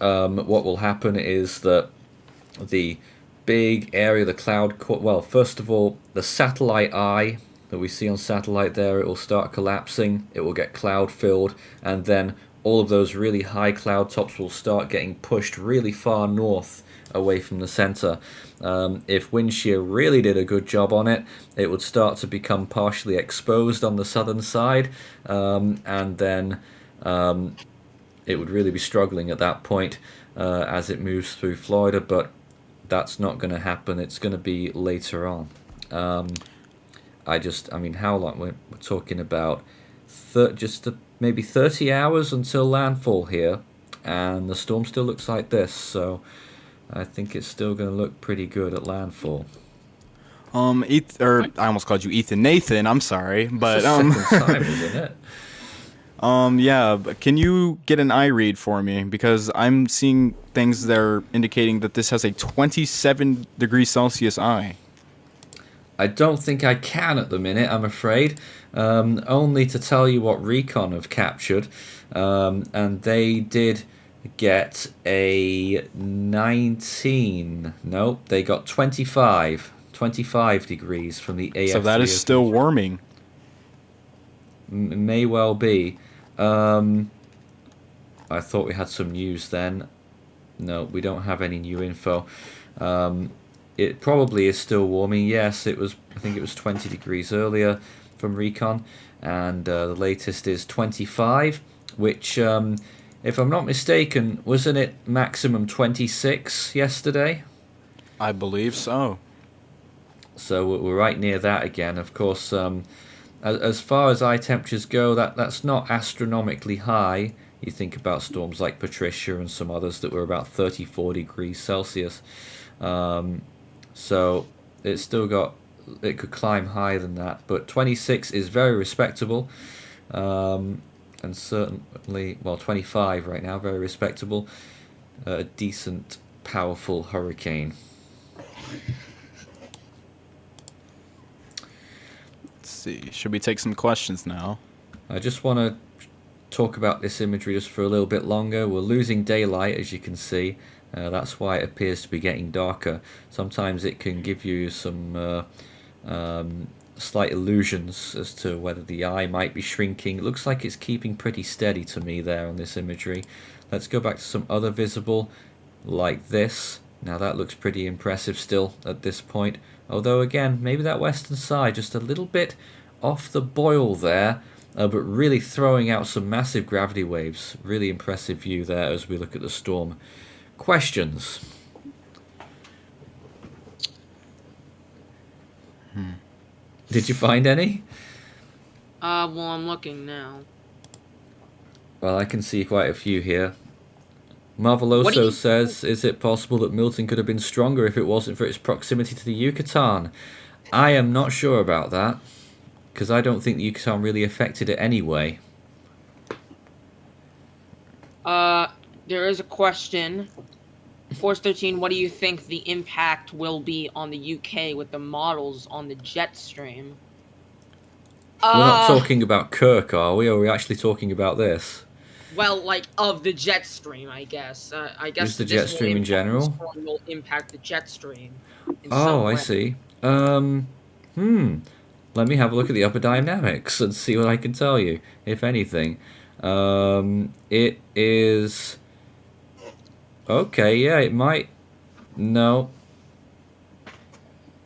what will happen is that the big area, the cloud, well, first of all, the satellite eye that we see on satellite there, it will start collapsing, it will get cloud filled, and then all of those really high cloud tops will start getting pushed really far north away from the center. If wind shear really did a good job on it, it would start to become partially exposed on the southern side, and then it would really be struggling at that point as it moves through Florida, but that's not going to happen. It's going to be later on. I mean, how long? We're talking about maybe 30 hours until landfall here, and the storm still looks like this, so I think it's still going to look pretty good at landfall. I almost called you Ethan Nathan, I'm sorry, but second time, isn't it? Yeah, but can you get an eye read for me? Because I'm seeing things that are indicating that this has a 27 degrees Celsius eye. I don't think I can at the minute, I'm afraid. Only to tell you what Recon have captured. And they did get a 19. Nope, they got 25 degrees from the AFC. So that is still warming. May well be. I thought we had some news then. No, we don't have any new info. It probably is still warming. Yes, I think it was 20 degrees earlier from Recon, and the latest is 25, which, if I'm not mistaken, wasn't it maximum 26 yesterday? I believe so. So we're right near that again. Of course, as far as eye temperatures go, that's not astronomically high. You think about storms like Patricia and some others that were about 34 degrees Celsius. So it could climb higher than that, but 26 is very respectable, and certainly, 25 right now, very respectable, a decent, powerful hurricane. Let's see, should we take some questions now? I just want to talk about this imagery just for a little bit longer. We're losing daylight, as you can see. That's why it appears to be getting darker. Sometimes it can give you some slight illusions as to whether the eye might be shrinking. It looks like it's keeping pretty steady to me there on this imagery. Let's go back to some other visible, like this. Now that looks pretty impressive still at this point. Although again, maybe that western side just a little bit off the boil there, but really throwing out some massive gravity waves. Really impressive view there as we look at the storm. Questions? Did you find any? Well, I'm looking now. Well, I can see quite a few here. Marveloso says, is it possible that Milton could have been stronger if it wasn't for its proximity to the Yucatan? I am not sure about that, because I don't think the Yucatan really affected it anyway. There is a question. Force 13, what do you think the impact will be on the UK with the models on the jet stream? We're not talking about Kirk, are we? Or are we actually talking about this? Well, like, of the jet stream, I guess. I guess Just the jet stream in general? Will impact the jet stream. Oh, I see. Let me have a look at the upper dynamics and see what I can tell you, if anything. It is... Okay, yeah, it might... No,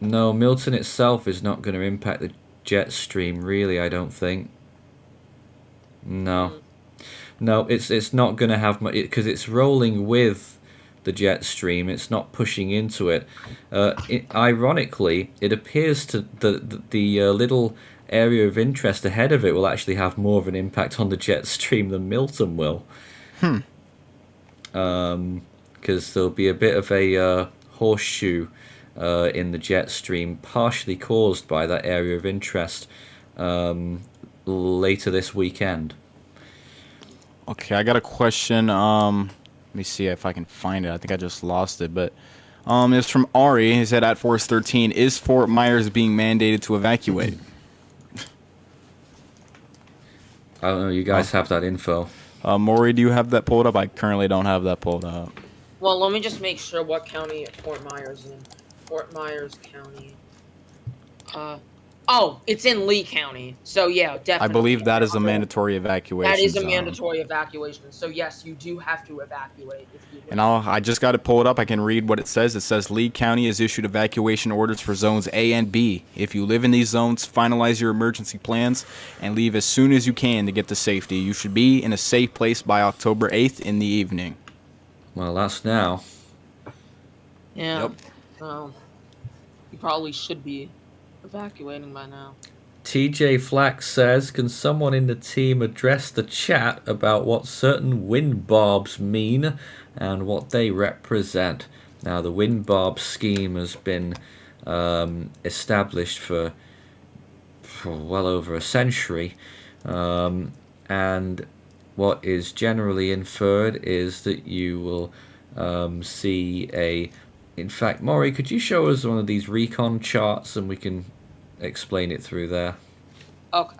Milton itself is not going to impact the jet stream, really, I don't think. No, it's not going to have much, because it's rolling with the jet stream. It's not pushing into it. Ironically, it appears to the little area of interest ahead of it will actually have more of an impact on the jet stream than Milton will. Because there'll be a bit of a horseshoe in the jet stream, partially caused by that area of interest later this weekend. Okay, I got a question. Let me see if I can find it. I think I just lost it, but it's from Ari. He said, at Force 13, is Fort Myers being mandated to evacuate? I don't know. You guys have that info. Maury, do you have that pulled up? I currently don't have that pulled up. Well, let me just make sure what county Fort Myers is in. Fort Myers County. Oh, it's in Lee County. So yeah, definitely. I believe that is a mandatory evacuation. That is a mandatory evacuation. So yes, you do have to evacuate. If you and I just got it pulled up. I can read what it says. It says Lee County has issued evacuation orders for zones A and B. If you live in these zones, finalize your emergency plans and leave as soon as you can to get to safety. You should be in a safe place by October 8th in the evening. Well, that's now. Yeah. Yep. Well, you probably should be evacuating by now. TJ Flax says, can someone in the team address the chat about what certain wind barbs mean and what they represent? Now, the wind barb scheme has been established for well over a century, and what is generally inferred is that you will see a... In fact, Maury, could you show us one of these recon charts and we can explain it through there? Okay.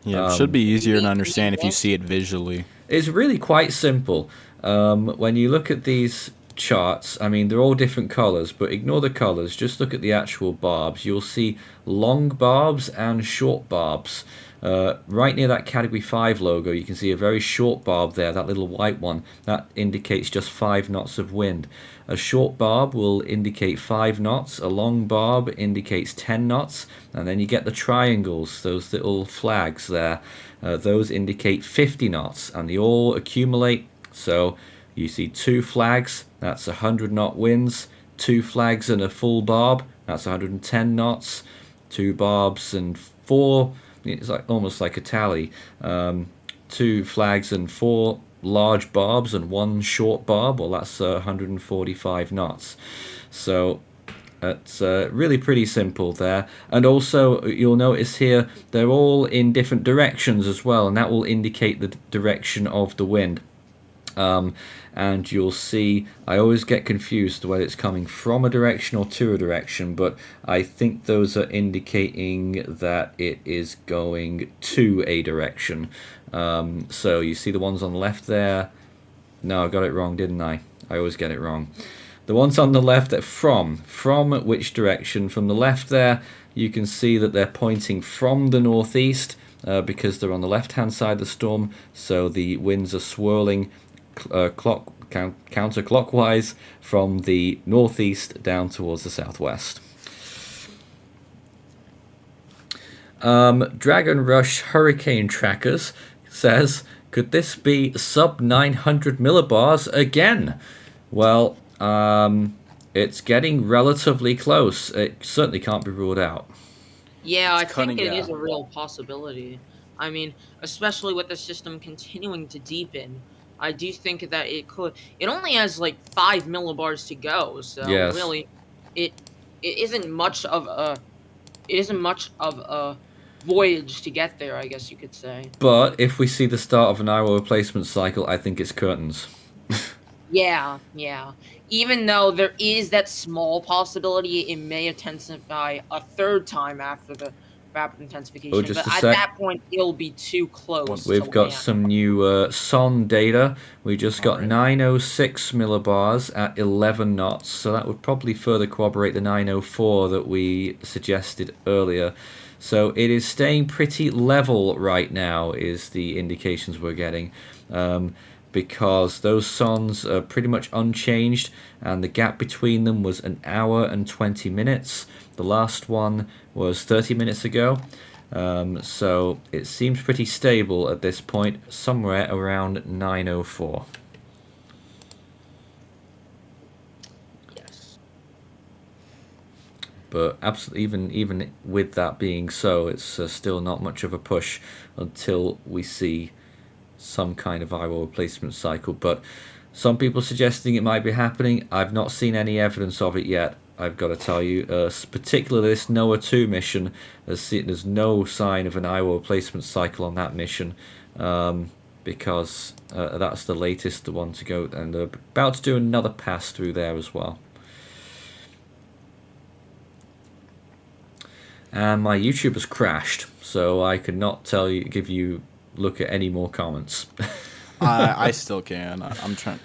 Yeah, it should be easier to understand if you see it visually. It's really quite simple. When you look at these charts, I mean, they're all different colors, but ignore the colors. Just look at the actual barbs. You'll see long barbs and short barbs. Right near that Category 5 logo, you can see a very short barb there, that little white one. That indicates just 5 knots of wind. A short barb will indicate 5 knots, a long barb indicates 10 knots, and then you get the triangles, those little flags there. Those indicate 50 knots, and they all accumulate. So you see 2 flags, that's 100 knot winds, 2 flags and a full barb, that's 110 knots, 2 barbs and 4, it's like almost like a tally. 2 flags and 4 large barbs and 1 short barb, well, that's 145 knots. So it's really pretty simple there. And also you'll notice here they're all in different directions as well, and that will indicate the direction of the wind. And you'll see, I always get confused whether it's coming from a direction or to a direction, but I think those are indicating that it is going to a direction. So you see the ones on the left there. No, I got it wrong, didn't I? I always get it wrong. The ones on the left, that from which direction? From the left there, you can see that they're pointing from the northeast because they're on the left-hand side of the storm, so the winds are swirling counterclockwise from the northeast down towards the southwest. Dragon Rush Hurricane Trackers says, could this be sub 900 millibars again? Well, it's getting relatively close. It certainly can't be ruled out. Yeah, I It's cutting, think it yeah. is a real possibility. I mean, especially with the system continuing to deepen, I do think that it could. It only has like 5 millibars to go, so Yes. really, it it isn't much of a it isn't much of a voyage to get there, I guess you could say. But if we see the start of an IO replacement cycle, I think it's curtains. Yeah, yeah. Even though there is that small possibility it may intensify a third time after the rapid intensification, just but a at sec. that point it'll be too close to We've got land. some new SON data. We just got 906 millibars at 11 knots, so that would probably further corroborate the 904 that we suggested earlier. So it is staying pretty level right now, is the indications we're getting, because those SONs are pretty much unchanged, and the gap between them was an hour and 20 minutes. The last one was 30 minutes ago. So it seems pretty stable at this point, somewhere around 904. Yes. But absolutely, even with that being so, it's still not much of a push until we see some kind of IO replacement cycle. But some people suggesting it might be happening. I've not seen any evidence of it yet, I've got to tell you. Particularly this NOAA 2 mission, there's no sign of an IO replacement cycle on that mission, because that's the latest one to go, and they're about to do another pass through there as well. And my YouTube has crashed, so I could not give you look at any more comments. I still can. I'm trying.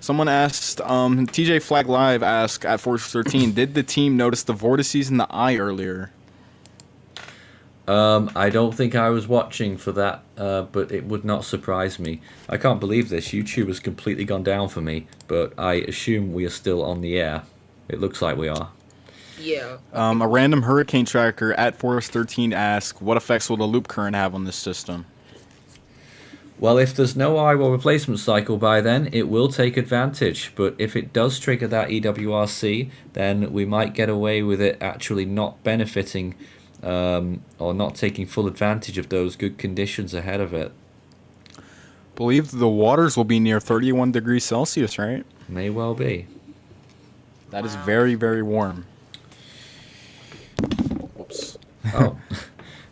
Someone asked, TJ Flag Live asked at Force 13, did the team notice the vortices in the eye earlier? I don't think I was watching for that, but it would not surprise me. I can't believe this. YouTube has completely gone down for me, but I assume we are still on the air. It looks like we are. Yeah. A random hurricane tracker at Force 13 asked, what effects will the loop current have on this system? Well, if there's no IO replacement cycle by then, it will take advantage. But if it does trigger that EWRC, then we might get away with it actually not benefiting or not taking full advantage of those good conditions ahead of it. Believe the waters will be near 31 degrees Celsius, right? May well be. That is very, very warm. Whoops. Oh.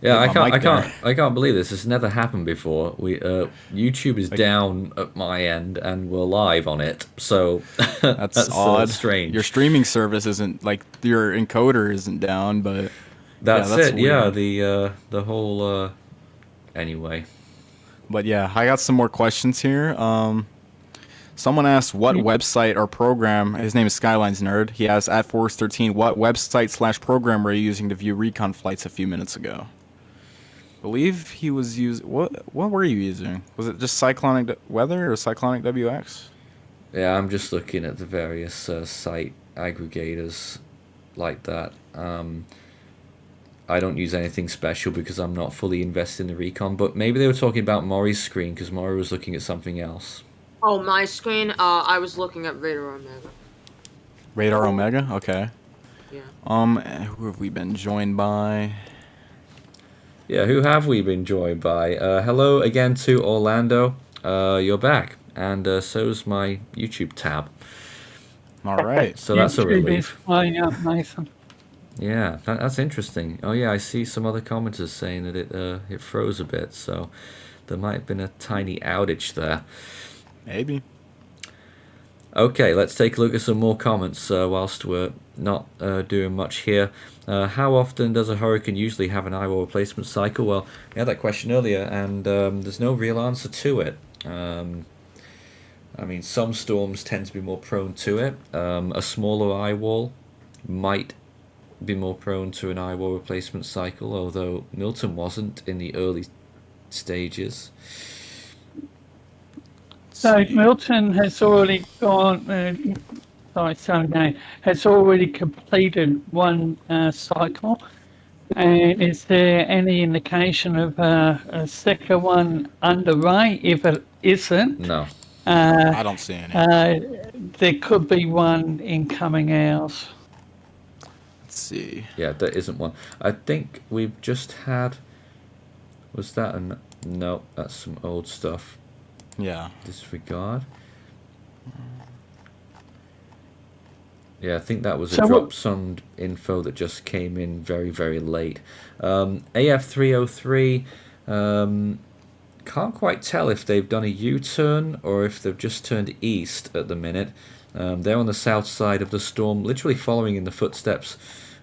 Yeah, I My can't believe this. This has never happened before. YouTube is down at my end, and we're live on it. So That's odd. Strange. Your streaming service isn't, like, your encoder isn't down, but that's it. weird. Yeah, the whole. Anyway. But yeah, I got some more questions here. Someone asked what website or program. His name is Skylines Nerd. He asked at Force 13, what website / program were you using to view recon flights a few minutes ago? I believe he was using. What were you using? Was it just Cyclonic Weather or Cyclonic WX? Yeah, I'm just looking at the various site aggregators like that. I don't use anything special because I'm not fully invested in the recon, but maybe they were talking about Maury's screen because Maury was looking at something else. Oh, my screen? I was looking at Radar Omega. Radar Omega? Okay. Yeah. Who have we been joined by? Yeah, who have we been joined by? Hello again to Orlando. You're back. And so's my YouTube tab. All right. So that's a YouTube is relief. flying up, Nathan. Yeah, that's interesting. Oh yeah, I see some other commenters saying that it froze a bit, so there might have been a tiny outage there. Maybe. Okay, let's take a look at some more comments whilst we're not doing much here. How often does a hurricane usually have an IO replacement cycle? Well, we had that question earlier, and there's no real answer to it. I mean, some storms tend to be more prone to it. A smaller eye wall might be more prone to an IO replacement cycle, although Milton wasn't in the early stages. So Milton has already gone. Has already completed one cycle. And is there any indication of a second one underway? If it isn't, No. I don't see any. There could be one in coming hours. Let's see. Yeah, there isn't one. I think we've just had... Was that an... No, that's some old stuff. Yeah. Disregard. Yeah, I think that was a So drop some info that just came in very, very late. AF303, can't quite tell if they've done a U-turn or if they've just turned east at the minute. They're on the south side of the storm, literally following in the footsteps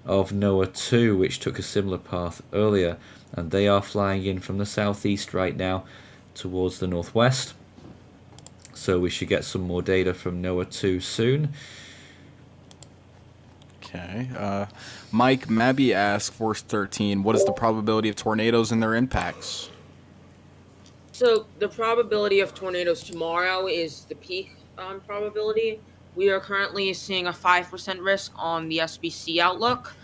of Noah 2, which took a similar path earlier. And they are flying in from the southeast right now towards the northwest. So we should get some more data from Noah 2 soon. Okay. Mike Mabby asks, Force 13, what is the probability of tornadoes and their impacts? So the probability of tornadoes tomorrow is the peak probability. We are currently seeing a 5% risk on the SBC outlook.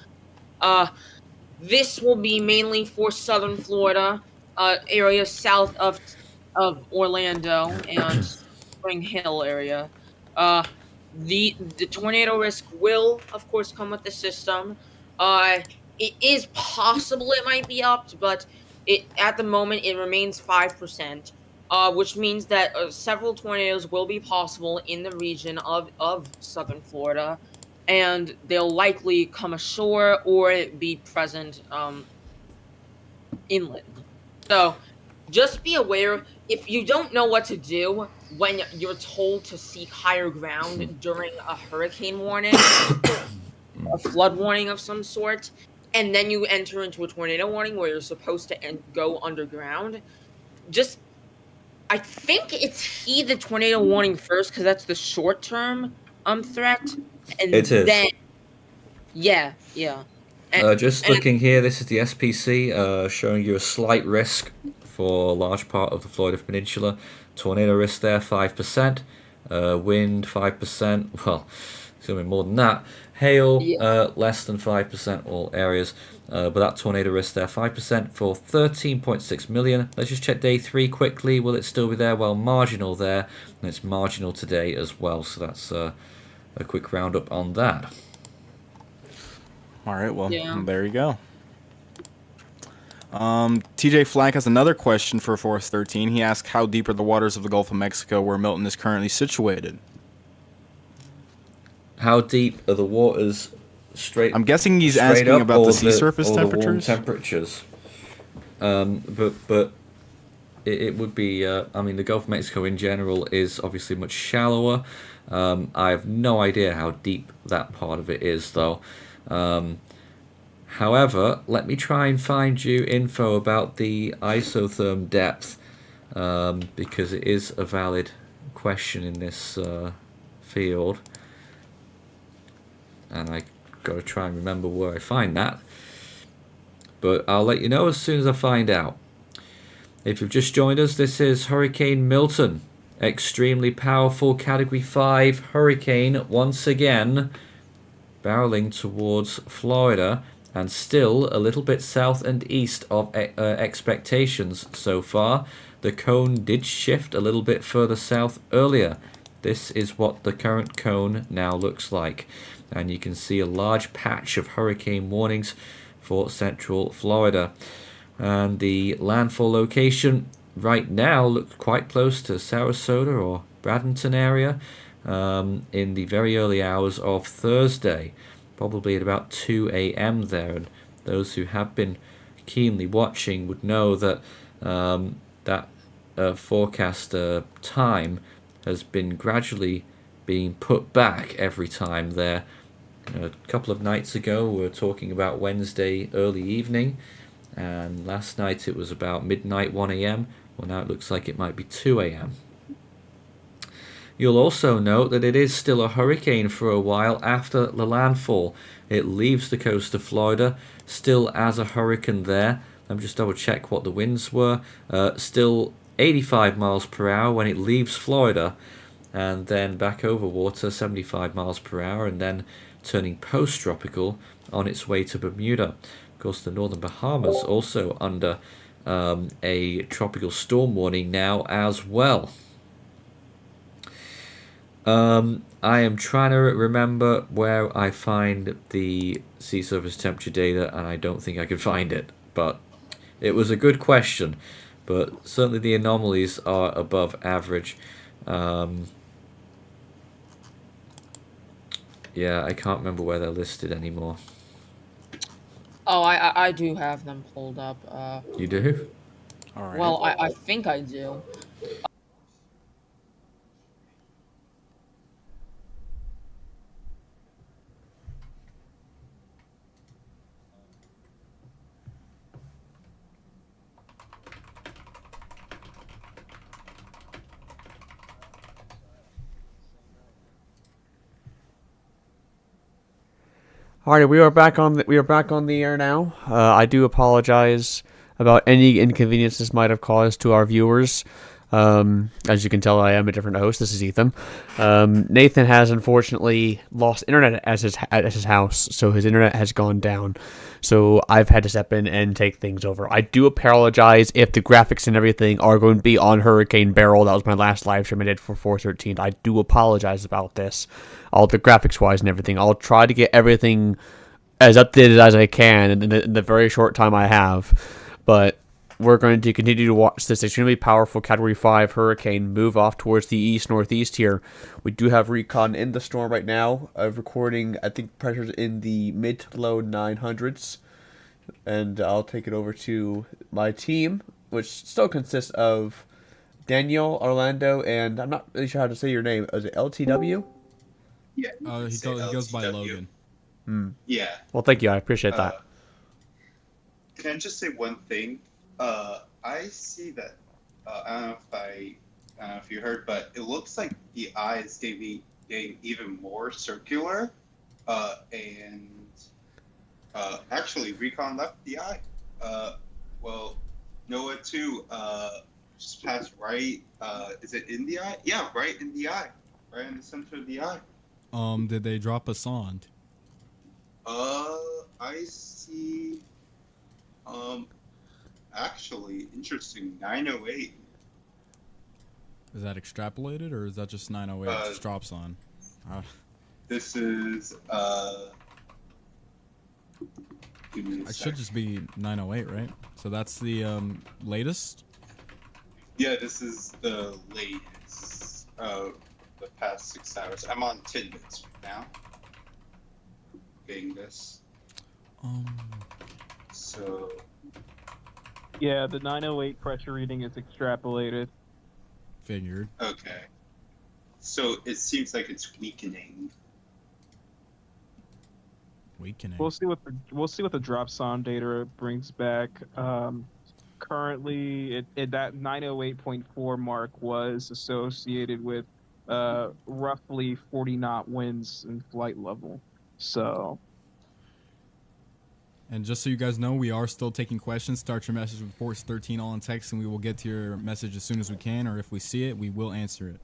This will be mainly for southern Florida, areas south of Orlando and Spring Hill area. The tornado risk will, of course, come with the system. It is possible it might be upped, but at the moment it remains 5%, which means that several tornadoes will be possible in the region of southern Florida, and they'll likely come ashore or be present inland. So just be aware, if you don't know what to do when you're told to seek higher ground during a hurricane warning, a flood warning of some sort, and then you enter into a tornado warning where you're supposed to go underground, I think it's heed the tornado warning first, because that's the short-term threat. And it is. Then, yeah. Just looking here, this is the SPC showing you a slight risk for a large part of the Florida Peninsula. Tornado risk there, 5%. Wind, 5%. Well, it's going to be more than that. Hail, less than 5%, all areas. But that tornado risk there, 5% for 13.6 million. Let's just check day 3 quickly. Will it still be there? Well, marginal there. And it's marginal today as well. So that's a quick roundup on that. All right, well, there you go. TJ Flack has another question for Force 13. He asks, how deep are the waters of the Gulf of Mexico where Milton is currently situated? How deep are the waters straight? I'm guessing he's asking about the sea surface temperatures. The warm temperatures. But it would be. I mean, the Gulf of Mexico in general is obviously much shallower. I have no idea how deep that part of it is, though. However, let me try and find you info about the isotherm depth, because it is a valid question in this field. And I got to try and remember where I find that. But I'll let you know as soon as I find out. If you've just joined us, this is Hurricane Milton. Extremely powerful Category 5 hurricane once again, barreling towards Florida, and still a little bit south and east of expectations so far. The cone did shift a little bit further south earlier. This is what the current cone now looks like. And you can see a large patch of hurricane warnings for central Florida. And the landfall location right now looks quite close to Sarasota or Bradenton area in the very early hours of Thursday, probably at about 2 a.m. there. And those who have been keenly watching would know that that forecast time has been gradually being put back every time there. A couple of nights ago we were talking about Wednesday early evening, and last night it was about midnight, 1 a.m. Well, now it looks like it might be 2 a.m. You'll also note that it is still a hurricane for a while after the landfall. It leaves the coast of Florida still as a hurricane there. Let me just double check what the winds were. Still 85 miles per hour when it leaves Florida, and then back over water 75 miles per hour, and then turning post-tropical on its way to Bermuda. Of course, the northern Bahamas also under a tropical storm warning now as well. I am trying to remember where I find the sea surface temperature data, and I don't think I can find it. But it was a good question. But certainly the anomalies are above average. Yeah, I can't remember where they're listed anymore. Oh, I do have them pulled up. You do? All right. Well, I think I do. Alright, we are back on the air now. I do apologize about any inconvenience this might have caused to our viewers. As you can tell, I am a different host. This is Ethan. Nathan has unfortunately lost internet at his house, so his internet has gone down. So I've had to step in and take things over. I do apologize if the graphics and everything are going to be on Hurricane Barrel. That was my last live stream I did for 413. I do apologize about this, all the graphics wise and everything. I'll try to get everything as updated as I can in the very short time I have, but we're going to continue to watch this extremely powerful Category 5 hurricane move off towards the east-northeast here. We do have recon in the storm right now, recording, I think, pressures in the mid to low 900s. And I'll take it over to my team, which still consists of Daniel, Orlando, and I'm not really sure how to say your name. Is it LTW? Yeah. He goes by Logan. Yeah. Well, thank you. I appreciate that. Can I just say one thing? I see that. I don't know if you heard, but it looks like the eye is getting even more circular. And actually, Recon left the eye. Well, Noah too. Just passed right. Is it in the eye? Yeah, right in the eye. Right in the center of the eye. Did they drop a sonde? I see. Actually, interesting. 908. Is that extrapolated, or is that just 908 just drops on? This is give me a It sec. should just be 908, right? So that's the latest? Yeah, this is the latest of the past 6 hours. I'm on 10 bits right now. Getting this. So Yeah, the 908 pressure reading is extrapolated. Figured. okay. So it seems like it's weakening. Weakening. We'll see what the drop sonde data brings back. Currently, that 908.4 mark was associated with roughly 40 knot winds and flight level. So. And just so you guys know, we are still taking questions. Start your message with Force 13 all in text, and we will get to your message as soon as we can, or if we see it, we will answer it.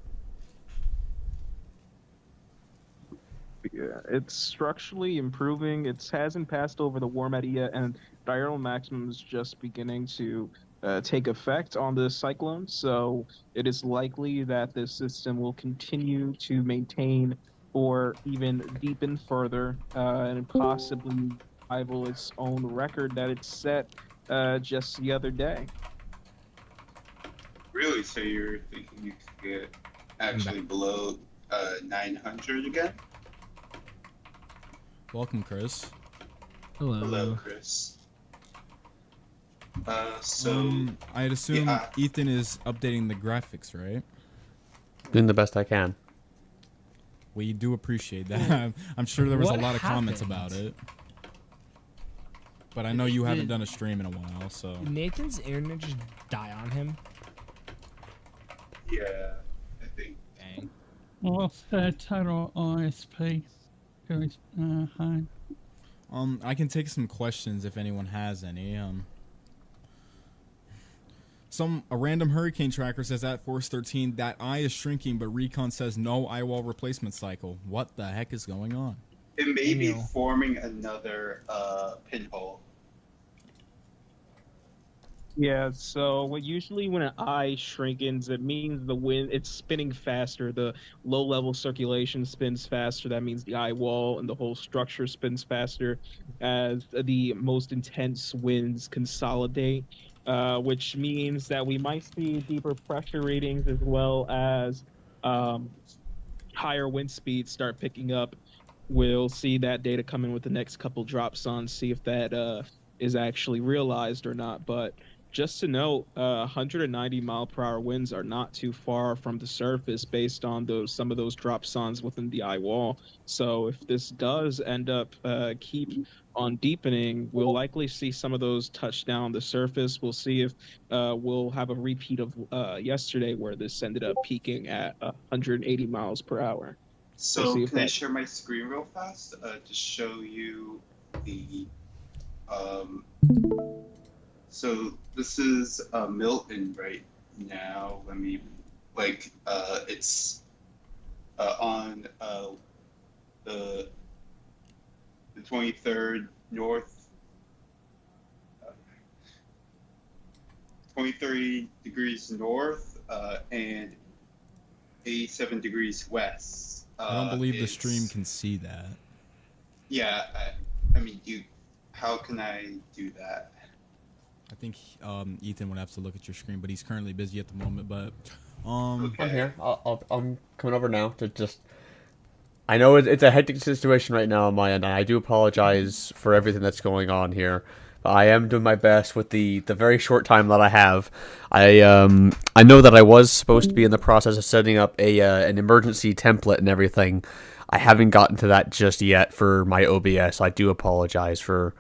Yeah, it's structurally improving. It hasn't passed over the warm eddy yet, and diurnal maximum is just beginning to take effect on the cyclone. So it is likely that this system will continue to maintain or even deepen further, and possibly rival its own record that it set just the other day. Really? So you're thinking you could get actually below 900 again? Welcome, Chris. Hello, Chris. So I'd assume yeah. Ethan is updating the graphics, right? Doing the best I can. We do appreciate that. I'm sure there was What a lot of comments happened? about it. But I know you haven't done a stream in a while, so... Did Nathan's internet just die on him? Yeah, I think. Dang. What's the total ISP? Home. I can take some questions if anyone has any. A random hurricane tracker says at Force 13 that eye is shrinking, but Recon says no eye wall replacement cycle. What the heck is going on? It may be forming another pinhole. Yeah, so what usually when an eye shrinkens, it means the wind it's spinning faster. The low level circulation spins faster. That means the eye wall and the whole structure spins faster as the most intense winds consolidate, which means that we might see deeper pressure readings as well as um, higher wind speeds start picking up. We'll see that data come in with the next couple drops on, see if that is actually realized or not. But just to note, 190-mile-per-hour winds are not too far from the surface based on those some of those drop sons within the eye wall. So if this does end up keep on deepening, we'll likely see some of those touch down the surface. We'll see if we'll have a repeat of yesterday where this ended up peaking at 180 miles per hour. We'll So see if can I that. share my screen real fast to show you the um, so this is Milton right now. Let me it's on the 23rd north, 23 degrees north, and 87 degrees west. I don't believe the stream can see that. Yeah, I mean, how can I do that? I think Ethan would have to look at your screen, but he's currently busy at the moment. But Okay. I'm here. I'm coming over now to just. I know it's a hectic situation right now on my end, and I do apologize for everything that's going on here. But I am doing my best with the very short time that I have. I know that I was supposed to be in the process of setting up an emergency template and everything. I haven't gotten to that just yet for my OBS. I do apologize for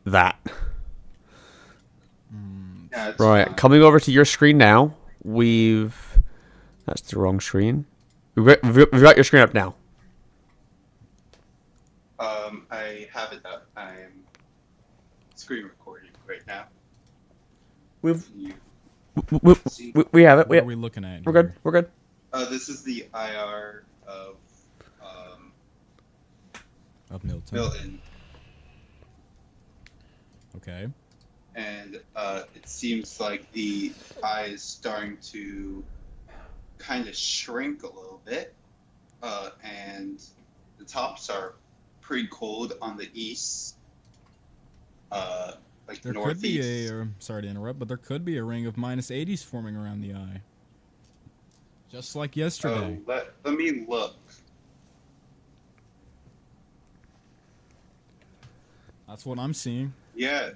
that. Yeah, it's Right, fine. coming over to your screen now. That's the wrong screen. We've got your screen up now. I have it up. I'm screen recording right now. We've You see? we have it. what are we looking at? We're here? good. We're good. This is the IR of Of Milton. Milton, Okay. and it seems like the eye is starting to kind of shrink a little bit, and the tops are pretty cold on the east, like There could northeast. be sorry to interrupt, but there could be a ring of -80s forming around the eye. Just like yesterday. Let me look. That's what I'm seeing. Yeah,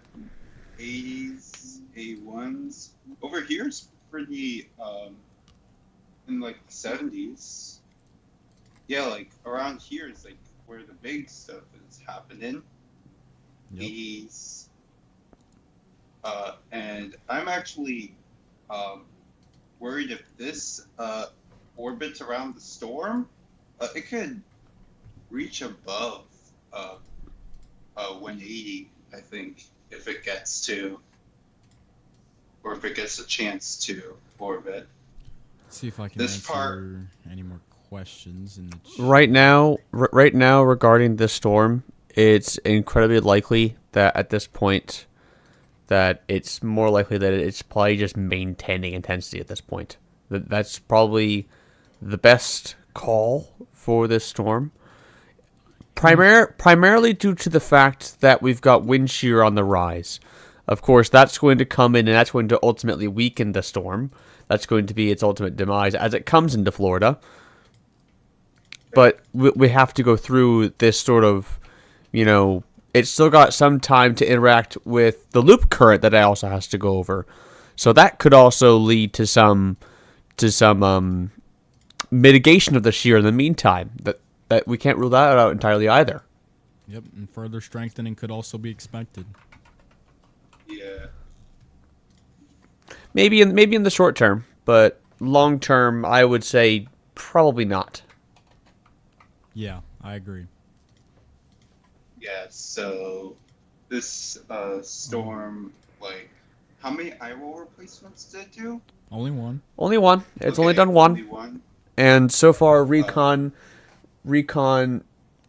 80s, 81s. Over here is pretty in like the 70s. Yeah, like around here is like where the big stuff is happening. Yep. 80s. And I'm actually worried if this orbits around the storm, it could reach above 180, I think, if it gets to, or if it gets a chance to orbit. Let's see if I can This answer part- any more questions in the chat. Right now, regarding this storm, it's incredibly likely that at this point, that it's more likely that it's probably just maintaining intensity at this point. That's probably the best call for this storm. Primarily due to the fact that we've got wind shear on the rise. Of course, that's going to come in and that's going to ultimately weaken the storm. That's going to be its ultimate demise as it comes into Florida. But we have to go through this sort of, it's still got some time to interact with the loop current that it also has to go over. So that could also lead to some mitigation of the shear in the meantime. That we can't rule that out entirely either. Yep, and further strengthening could also be expected. Yeah. Maybe in the short term, but long term, I would say probably not. Yeah, I agree. Yeah, so this storm, like, how many eye roll replacements did it do? Only one. Only one. It's only Okay, done one. only one. And so far, recon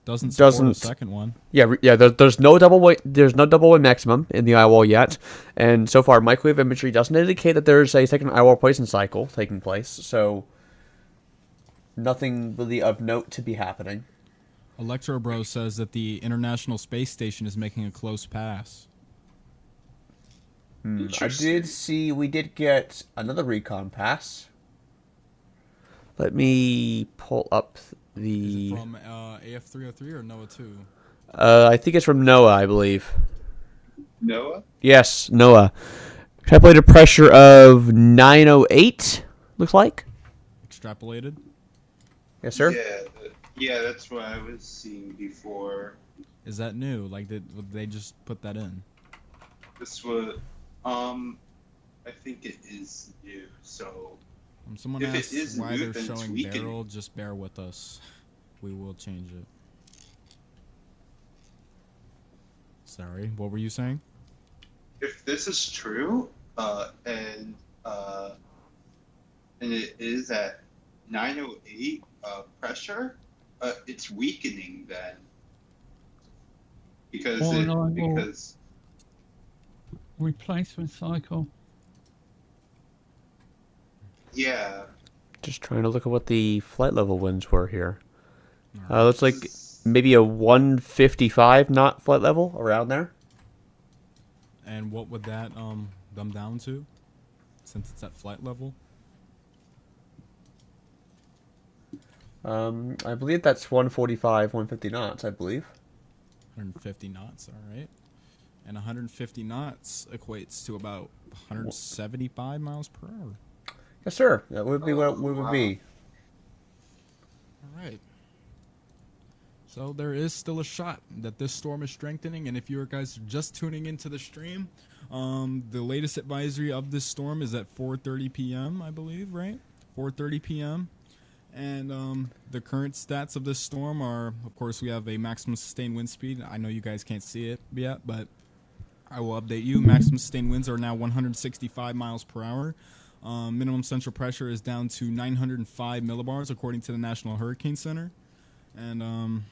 doesn't support a second one. Yeah, yeah. There's no double wind maximum in the eyewall yet, and so far microwave imagery doesn't indicate that there's a second eyewall placement cycle taking place. So nothing really of note to be happening. Electrobro says that the International Space Station is making a close pass. I did see we did get another recon pass. Let me pull up the. Is it from AF303 or NOAA 2? I think it's from NOAA, I believe. Noah? Yes, NOAA. Extrapolated pressure of 908. Looks like. Extrapolated. Yes, sir. Yeah, that's what I was seeing before. Is that new? Like, did they just put that in? This was, I think it is new. So, Someone if it asked is why new, they're then it's showing weakened. barrel. Just bear with us. We will change it. Sorry, what were you saying? if this is true, and it is at 908 pressure, it's weakening then. Because replacement cycle. Yeah. Just trying to look at what the flight level winds were here. Looks like maybe a 155 knot flight level around there. And what would that dumb down to, since it's at flight level? I believe that's 145, 150 knots, I believe. 150 knots, all right. And 150 knots equates to about 175 miles per hour. Yes, sir. That would be what it would be. All right. So there is still a shot that this storm is strengthening, and if you guys are just tuning into the stream, the latest advisory of this storm is at 4:30 p.m., I believe, right? 4:30 p.m. And the current stats of this storm are, of course, we have a maximum sustained wind speed. I know you guys can't see it yet, but I will update you. Maximum sustained winds are now 165 miles per hour. Minimum central pressure is down to 905 millibars, according to the National Hurricane Center. And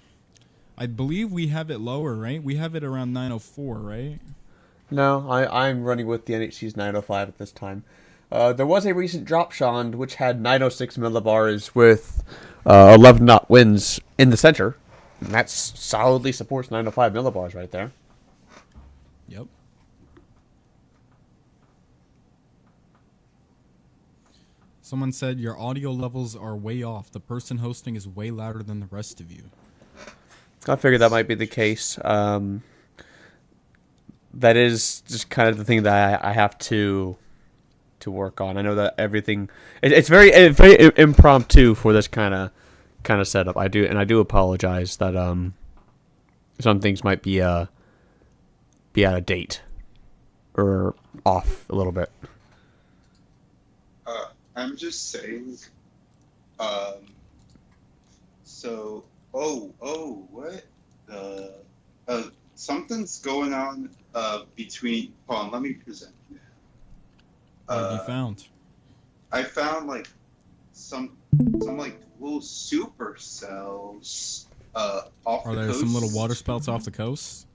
I believe we have it lower, right? We have it around 904, right? No, I'm running with the NHC's 905 at this time. There was a recent drop, Sean, which had 906 millibars with 11 knot winds in the center. And that solidly supports 905 millibars right there. Yep. Someone said your audio levels are way off. The person hosting is way louder than the rest of you. I figured that might be the case. That is just kind of the thing that I have to work on. I know that everything it's very impromptu for this kind of setup. I do apologize that some things might be out of date or off a little bit. I'm just saying. So, what? Something's going on between. Hold on, let me present. What have you found? I found like some like little supercells off the coast. Are there some little water spouts off the coast?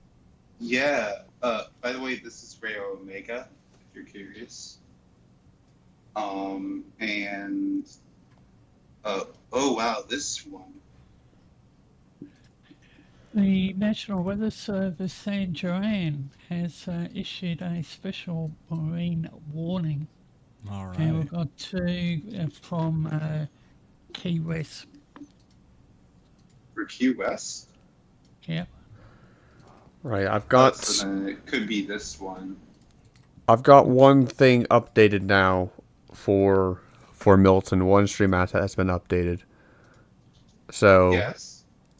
Yeah. By the way, this is Ray Omega, if you're curious. And oh wow, this one. The National Weather Service San Joanne has issued a special marine warning. All right. And we've got two from Key West. For Key West? Yeah. Right, I've got. So then it could be this one. I've got one thing updated now for Milton. One stream asset has been updated. So yes.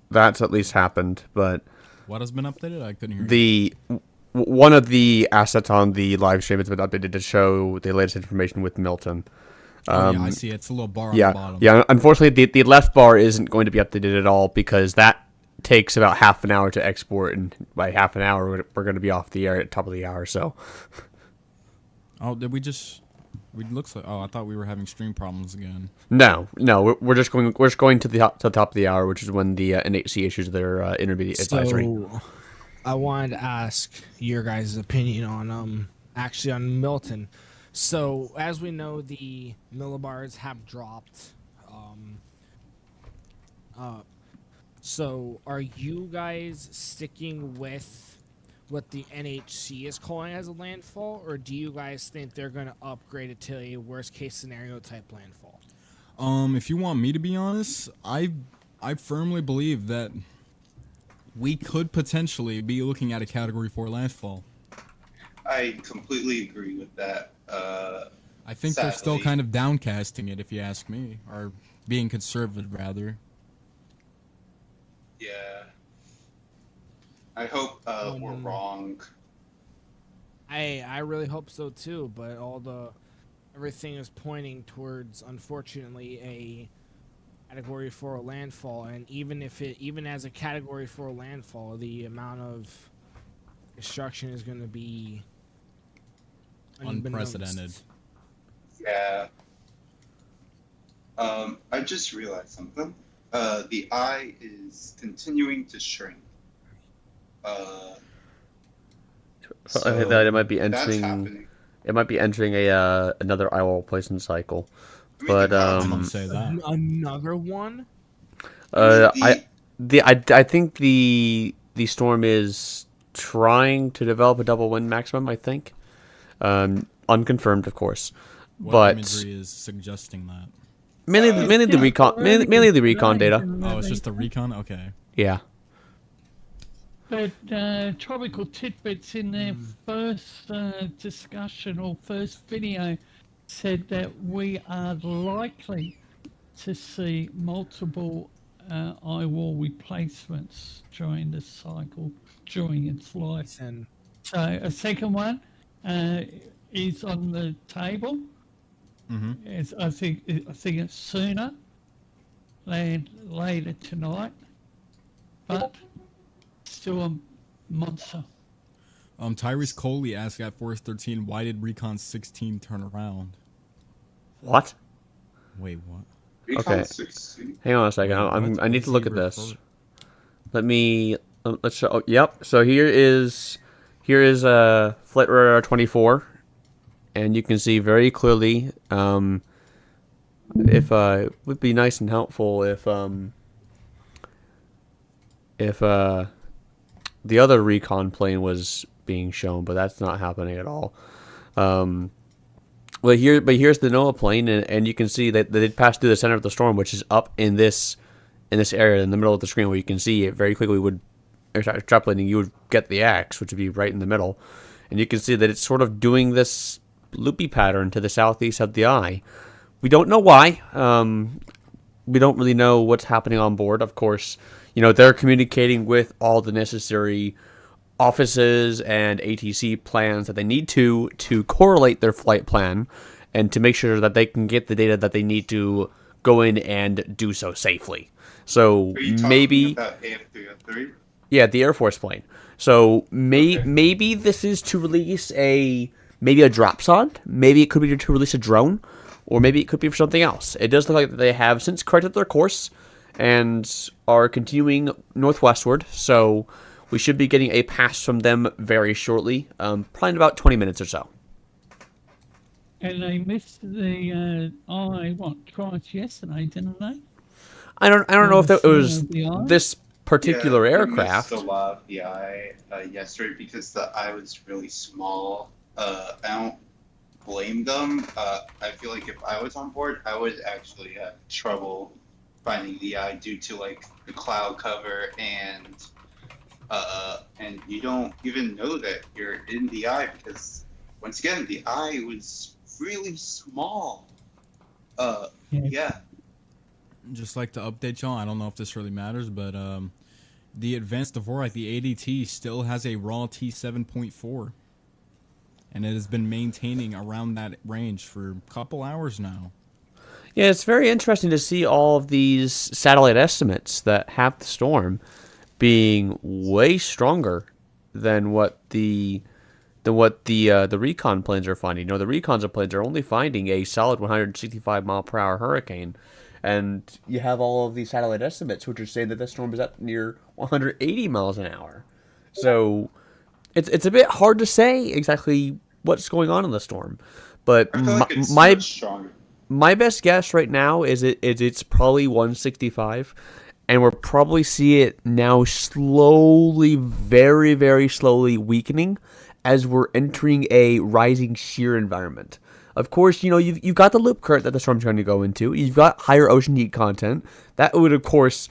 That's at least happened, but what has been updated? I couldn't hear you. One of the assets on the live stream has been updated to show the latest information with Milton. Yeah, I see. It's a little bar on yeah, the bottom. Yeah, unfortunately, the left bar isn't going to be updated at all because that takes about half an hour to export, and by half an hour, we're going to be off the air at the top of the hour. So, oh, did we just We looks like. Oh, I thought we were having stream problems again. No, we're just going to the top of the hour, which is when the NHC issues their intermediate advisory. So, I wanted to ask your guys' opinion on actually on Milton. So, as we know, the millibars have dropped. So, are you guys sticking with what the NHC is calling as a landfall, or do you guys think they're going to upgrade it to a worst case scenario type landfall? If you want me to be honest, I firmly believe that we could potentially be looking at a Category 4 landfall. I completely agree with that. I think they're still kind of downcasting it, if you ask me, or being conservative, rather. Yeah. I hope we're wrong. I really hope so too, but everything is pointing towards, unfortunately, a Category 4 landfall, and even as a Category 4 landfall, the amount of destruction is going to be unprecedented. Yeah. I just realized something. The eye is continuing to shrink. I think that it might be that's entering. happening. It might be entering another eye wall replacement cycle. I mean, But I didn't say that. Another one? I think the storm is trying to develop a double wind maximum. I think, unconfirmed, of course. What but imagery is suggesting that? mainly the recon data. Oh, it's just the recon. Okay. Yeah. But Tropical Tidbits in their first discussion or first video said that we are likely to see multiple eye wall replacements during the cycle, during its life. And So a second one is on the table. Mm-hmm. I think it's sooner than later tonight, but still a monster. Tyrese Coley asked at Force 13, why did Recon 16 turn around? What? Wait, what? Okay. Hang on a second. I need to look at this. Let's show. Oh, yep. So here is Flight Radar 24, and you can see very clearly. If it would be nice and helpful if the other recon plane was being shown, but that's not happening at all. But here's the NOAA plane, and you can see that they did pass through the center of the storm, which is up in this area in the middle of the screen, where you can see it very quickly. Would extrapolating, you would get the X, which would be right in the middle, and you can see that it's sort of doing this loopy pattern to the southeast of the eye. We don't know why. We don't really know what's happening on board. Of course, they're communicating with all the necessary offices and ATC plans that they need to correlate their flight plan and to make sure that they can get the data that they need to go in and do so safely. So maybe about AF303? Yeah, the Air Force plane. So maybe this is to release a dropsonde. Maybe it could be to release a drone, or maybe it could be for something else. It does look like they have since corrected their course and are continuing northwestward. So we should be getting a pass from them very shortly, probably in about 20 minutes or so. And they missed the twice yesterday, didn't they? I don't know if that was this particular aircraft. I missed a lot of the eye yesterday because the eye was really small. I don't blame them. I feel like if I was on board, I would actually have trouble finding the eye due to the cloud cover and you don't even know that you're in the eye because once again the eye was really small. Yeah. Just like to update y'all, I don't know if this really matters, but the advanced Dvorak, the ADT, still has a raw T7.4. And it has been maintaining around that range for a couple hours now. Yeah, it's very interesting to see all of these satellite estimates that have the storm being way stronger than what the what the recon planes are finding. The recon planes are only finding a solid 165 mile per hour hurricane, and you have all of these satellite estimates which are saying that the storm is up near 180 miles an hour. So it's a bit hard to say exactly what's going on in the storm, but I feel like it's much stronger. My best guess right now is it's probably 165, and we'll probably see it now slowly, very, very slowly weakening as we're entering a rising shear environment. Of course, you've got the loop current that the storm's going to go into. You've got higher ocean heat content. That would, of course,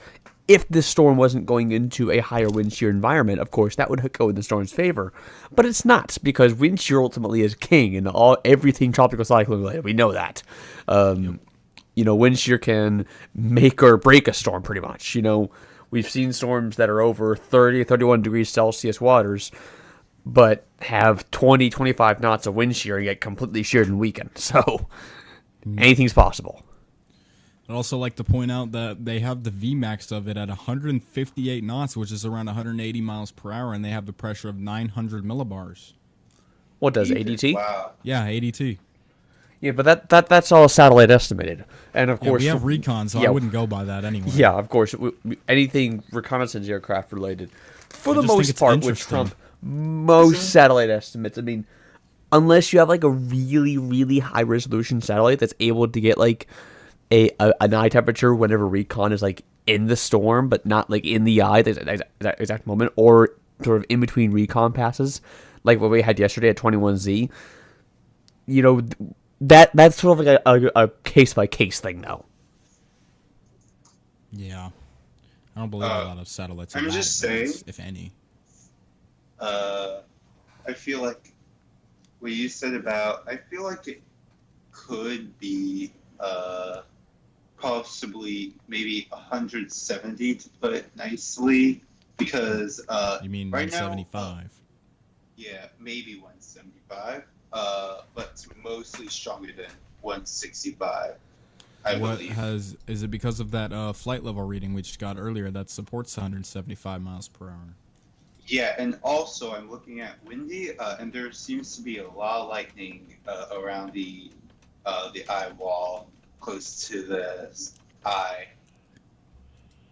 if this storm wasn't going into a higher wind shear environment, of course, that would go in the storm's favor. But it's not, because wind shear ultimately is king in everything tropical cyclone related. We know that. Wind shear can make or break a storm pretty much. We've seen storms that are over 30, 31 degrees Celsius waters, but have 20, 25 knots of wind shear and get completely sheared and weakened. So anything's possible. I'd also like to point out that they have the Vmax of it at 158 knots, which is around 180 miles per hour, and they have the pressure of 900 millibars. What does ADT? Wow. Yeah, ADT. Yeah, but that's all satellite estimated, and of course we have recon, so I wouldn't go by that anyway. Yeah, of course, anything reconnaissance aircraft related, for the most part, would trump most satellite estimates. I mean, unless you have like a really, really high resolution satellite that's able to get like an eye temperature whenever recon is like in the storm, but not like in the eye that exact moment, or sort of in between recon passes, like what we had yesterday at 21Z. That's sort of like a case by case thing, though. Yeah, I don't believe a lot of satellites. I'm just saying, if any. I feel like what you said about, I feel like it could be possibly maybe 170 to put it nicely, because you mean right 175? Now, yeah, maybe 175, but it's mostly stronger than 165. I believe. Is it because of that flight level reading we just got earlier that supports 175 miles per hour? Yeah, and also I'm looking at windy, and there seems to be a lot of lightning around the eye wall, close to the eye.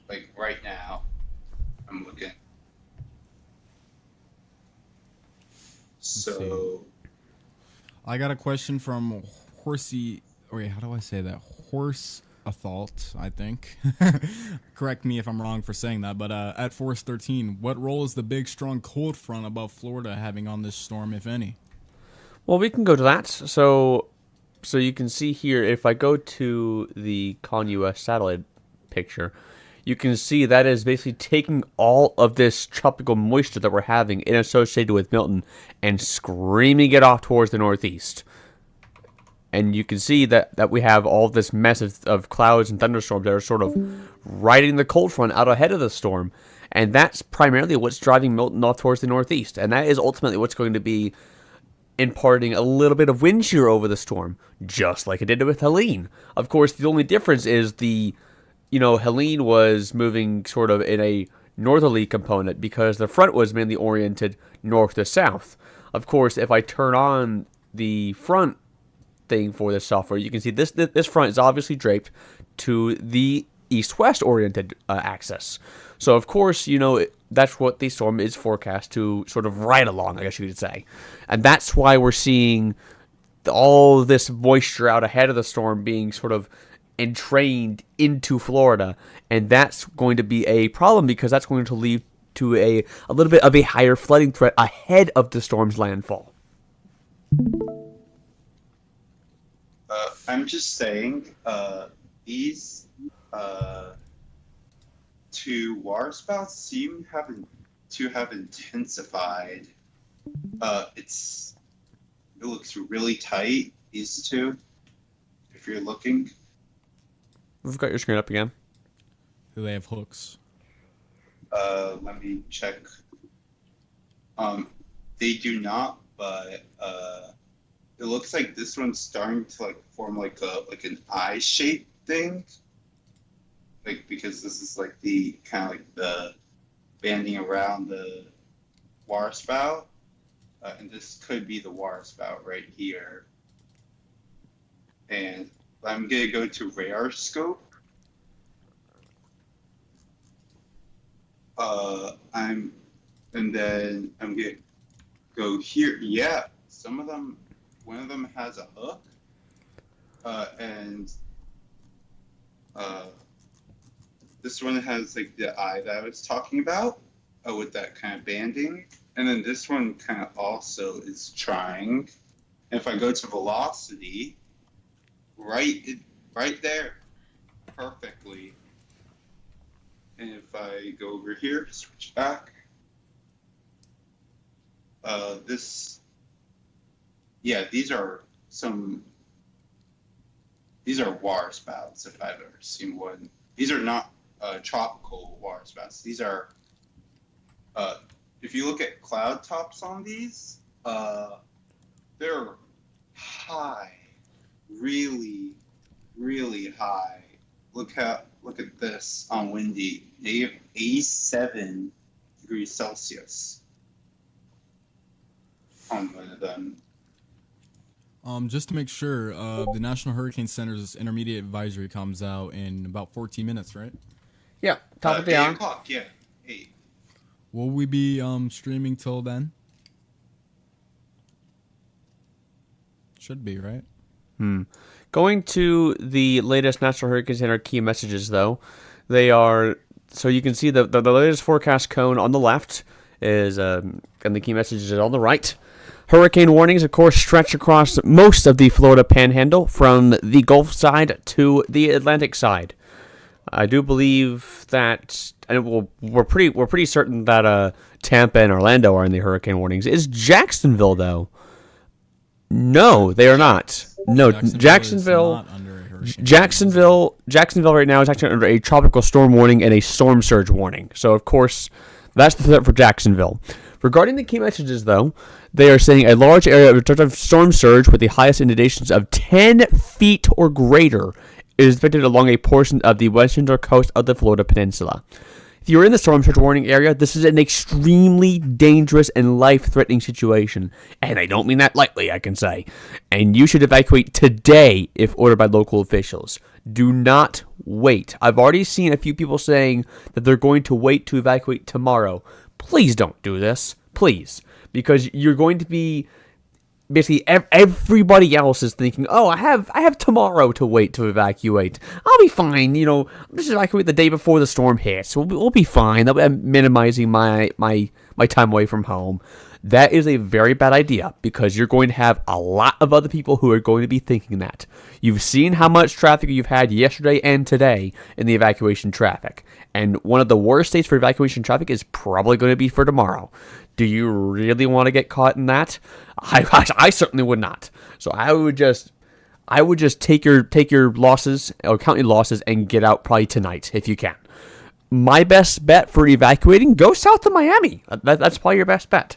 Like right now, I'm looking. So, I got a question from Horsey. Wait, how do I say that? Horse Athalt, I think. Correct me if I'm wrong for saying that, but at Force 13, what role is the big, strong cold front above Florida having on this storm, if any? Well, we can go to that. So you can see here, if I go to the ConUS satellite picture, you can see that is basically taking all of this tropical moisture that we're having and associated with Milton and screaming it off towards the northeast. And you can see that we have all this mess of clouds and thunderstorms that are sort of riding the cold front out ahead of the storm. And that's primarily what's driving Milton off towards the northeast. And that is ultimately what's going to be imparting a little bit of wind shear over the storm, just like it did with Helene. Of course, the only difference is Helene was moving sort of in a northerly component because the front was mainly oriented north to south. Of course, if I turn on the front thing for this software, you can see this front is obviously draped to the east-west oriented axis. So of course, that's what the storm is forecast to sort of ride along, I guess you could say. And that's why we're seeing all this moisture out ahead of the storm being sort of entrained into Florida. And that's going to be a problem because that's going to lead to a little bit of a higher flooding threat ahead of the storm's landfall. I'm just saying, these two water spouts seem to have intensified. It looks really tight, these two, if you're looking. We've got your screen up again. Do they have hooks? Let me check. They do not, but it looks like this one's starting to form like an eye shape thing. Because this is the kind of the banding around the water spout. and this could be the water spout right here. And I'm gonna go to radar scope. And then I'm gonna go here. Yeah, some of them. One of them has a hook, and this one has like the eye that I was talking about, with that kind of banding. And then this one kind of also is trying. And if I go to velocity, right there, perfectly. And if I go over here, switch back, these are water spouts if I've ever seen one. These are not tropical water spouts. These are, if you look at cloud tops on these, they're high, really, really high. Look at this on windy, negative 87 degrees Celsius on one of them. Just to make sure, the National Hurricane Center's intermediate advisory comes out in about 14 minutes, right? Yeah, top of the hour. 8 o'clock, yeah, 8. Will we be streaming till then? Should be, right? Going to the latest National Hurricane Center key messages, though, they are, so you can see the latest forecast cone on the left is, and the key messages are on the right. Hurricane warnings, of course, stretch across most of the Florida Panhandle from the Gulf side to the Atlantic side. I do believe that, and we're pretty certain that Tampa and Orlando are in the hurricane warnings. Is Jacksonville though? No, they are not. No, Jacksonville right now is actually under a tropical storm warning and a storm surge warning. So of course, that's the threat for Jacksonville. Regarding the key messages, though, they are saying a large area of storm surge with the highest inundations of 10 feet or greater is expected along a portion of the western coast of the Florida Peninsula. If you're in the storm surge warning area, this is an extremely dangerous and life-threatening situation. And I don't mean that lightly, I can say. And you should evacuate today if ordered by local officials. Do not wait. I've already seen a few people saying that they're going to wait to evacuate tomorrow. Please don't do this. Please. Because you're going to be... Basically, everybody else is thinking, oh, I have tomorrow to wait to evacuate. I'll be fine, I'll just evacuate the day before the storm hits. We'll be fine. I'm minimizing my time away from home. That is a very bad idea because you're going to have a lot of other people who are going to be thinking that. You've seen how much traffic you've had yesterday and today in the evacuation traffic. And one of the worst days for evacuation traffic is probably going to be for tomorrow. Do you really want to get caught in that? I certainly would not. So I would just take your losses or count your losses and get out probably tonight if you can. My best bet for evacuating, go south to Miami. That's probably your best bet.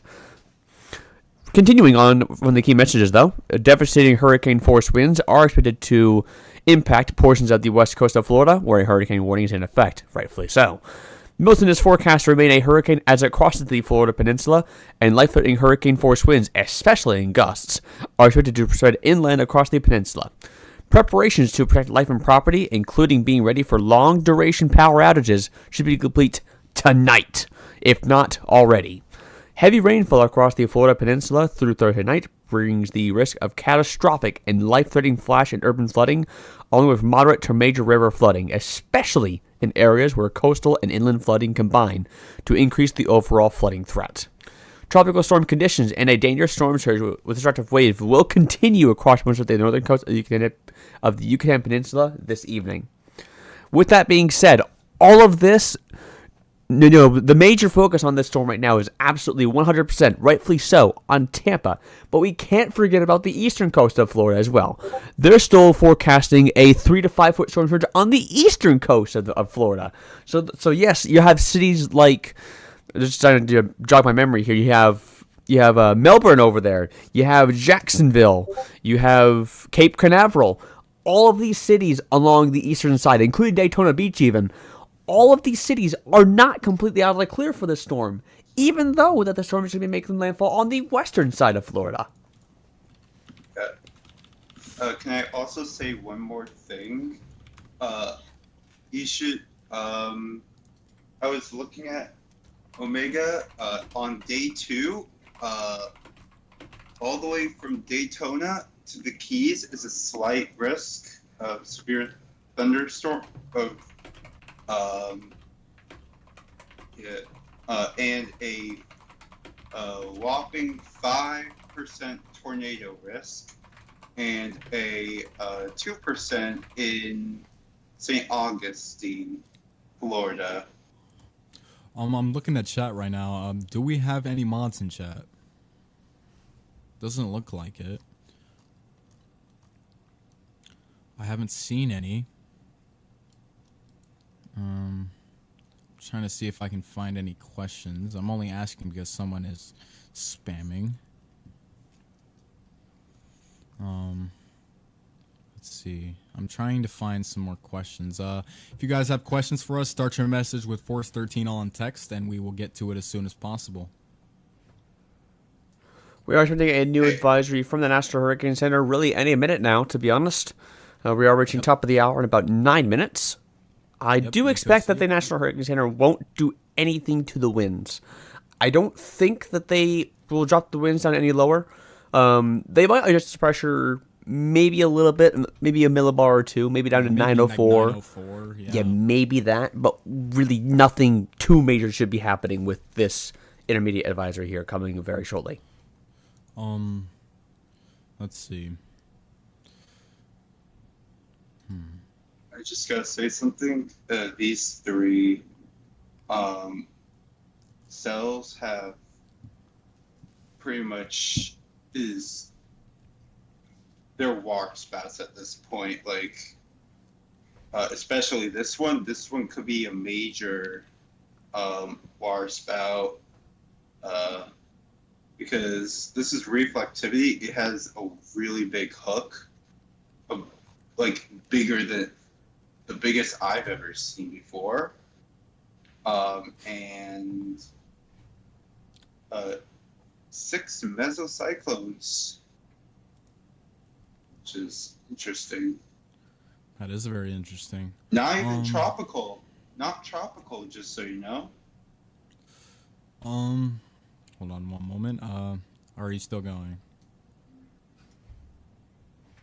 Continuing on from the key messages, though, devastating hurricane force winds are expected to impact portions of the west coast of Florida, where a hurricane warning is in effect, rightfully so. Milton is forecast to remain a hurricane as it crosses the Florida Peninsula, and life-threatening hurricane force winds, especially in gusts, are expected to spread inland across the peninsula. Preparations to protect life and property, including being ready for long-duration power outages, should be complete tonight, if not already. Heavy rainfall across the Florida Peninsula through Thursday night brings the risk of catastrophic and life-threatening flash and urban flooding, along with moderate to major river flooding, especially in areas where coastal and inland flooding combine to increase the overall flooding threat. Tropical storm conditions and a dangerous storm surge with destructive waves will continue across much of the northern coast of the Yucatan Peninsula this evening. With that being said, all of this... the major focus on this storm right now is absolutely 100%, rightfully so, on Tampa. But we can't forget about the eastern coast of Florida as well. They're still forecasting a 3 to 5 foot storm surge on the eastern coast of Florida. So yes, you have cities like, just trying to jog my memory here, you have Melbourne over there, you have Jacksonville, you have Cape Canaveral. All of these cities along the eastern side, including Daytona Beach even, all of these cities are not completely out of the clear for this storm. even though that the storm is going to be making landfall on the western side of Florida. Can I also say one more thing? You should. I was looking at Omega on day 2. All the way from Daytona to the Keys is a slight risk of severe thunderstorm and a whopping 5% tornado risk, and a 2% in St. Augustine, Florida. I'm looking at chat right now. Do we have any mods in chat? Doesn't look like it. I haven't seen any. Trying to see if I can find any questions. I'm only asking because someone is spamming. Let's see. I'm trying to find some more questions. If you guys have questions for us, start your message with Force 13 all in text, and we will get to it as soon as possible. We are expecting a new advisory from the National Hurricane Center really any minute now, to be honest. We are reaching top of the hour in about 9 minutes. I do expect that the National Hurricane Center won't do anything to the winds. I don't think that they will drop the winds down any lower. They might adjust the pressure maybe a little bit, maybe a millibar or two, maybe down to 904. Like 904, yeah, maybe that, but really nothing too major should be happening with this intermediate advisory here coming very shortly. Let's see. I just gotta say something. These 3 cells have pretty much they're warp spouts at this point. Like, especially this one. This one could be a major water spout. Because this is reflectivity. It has a really big hook, like bigger than the biggest I've ever seen before, and 6 mesocyclones, which is interesting. That is very interesting. Not even tropical. Not tropical, just so you know. Hold on one moment. Are you still going?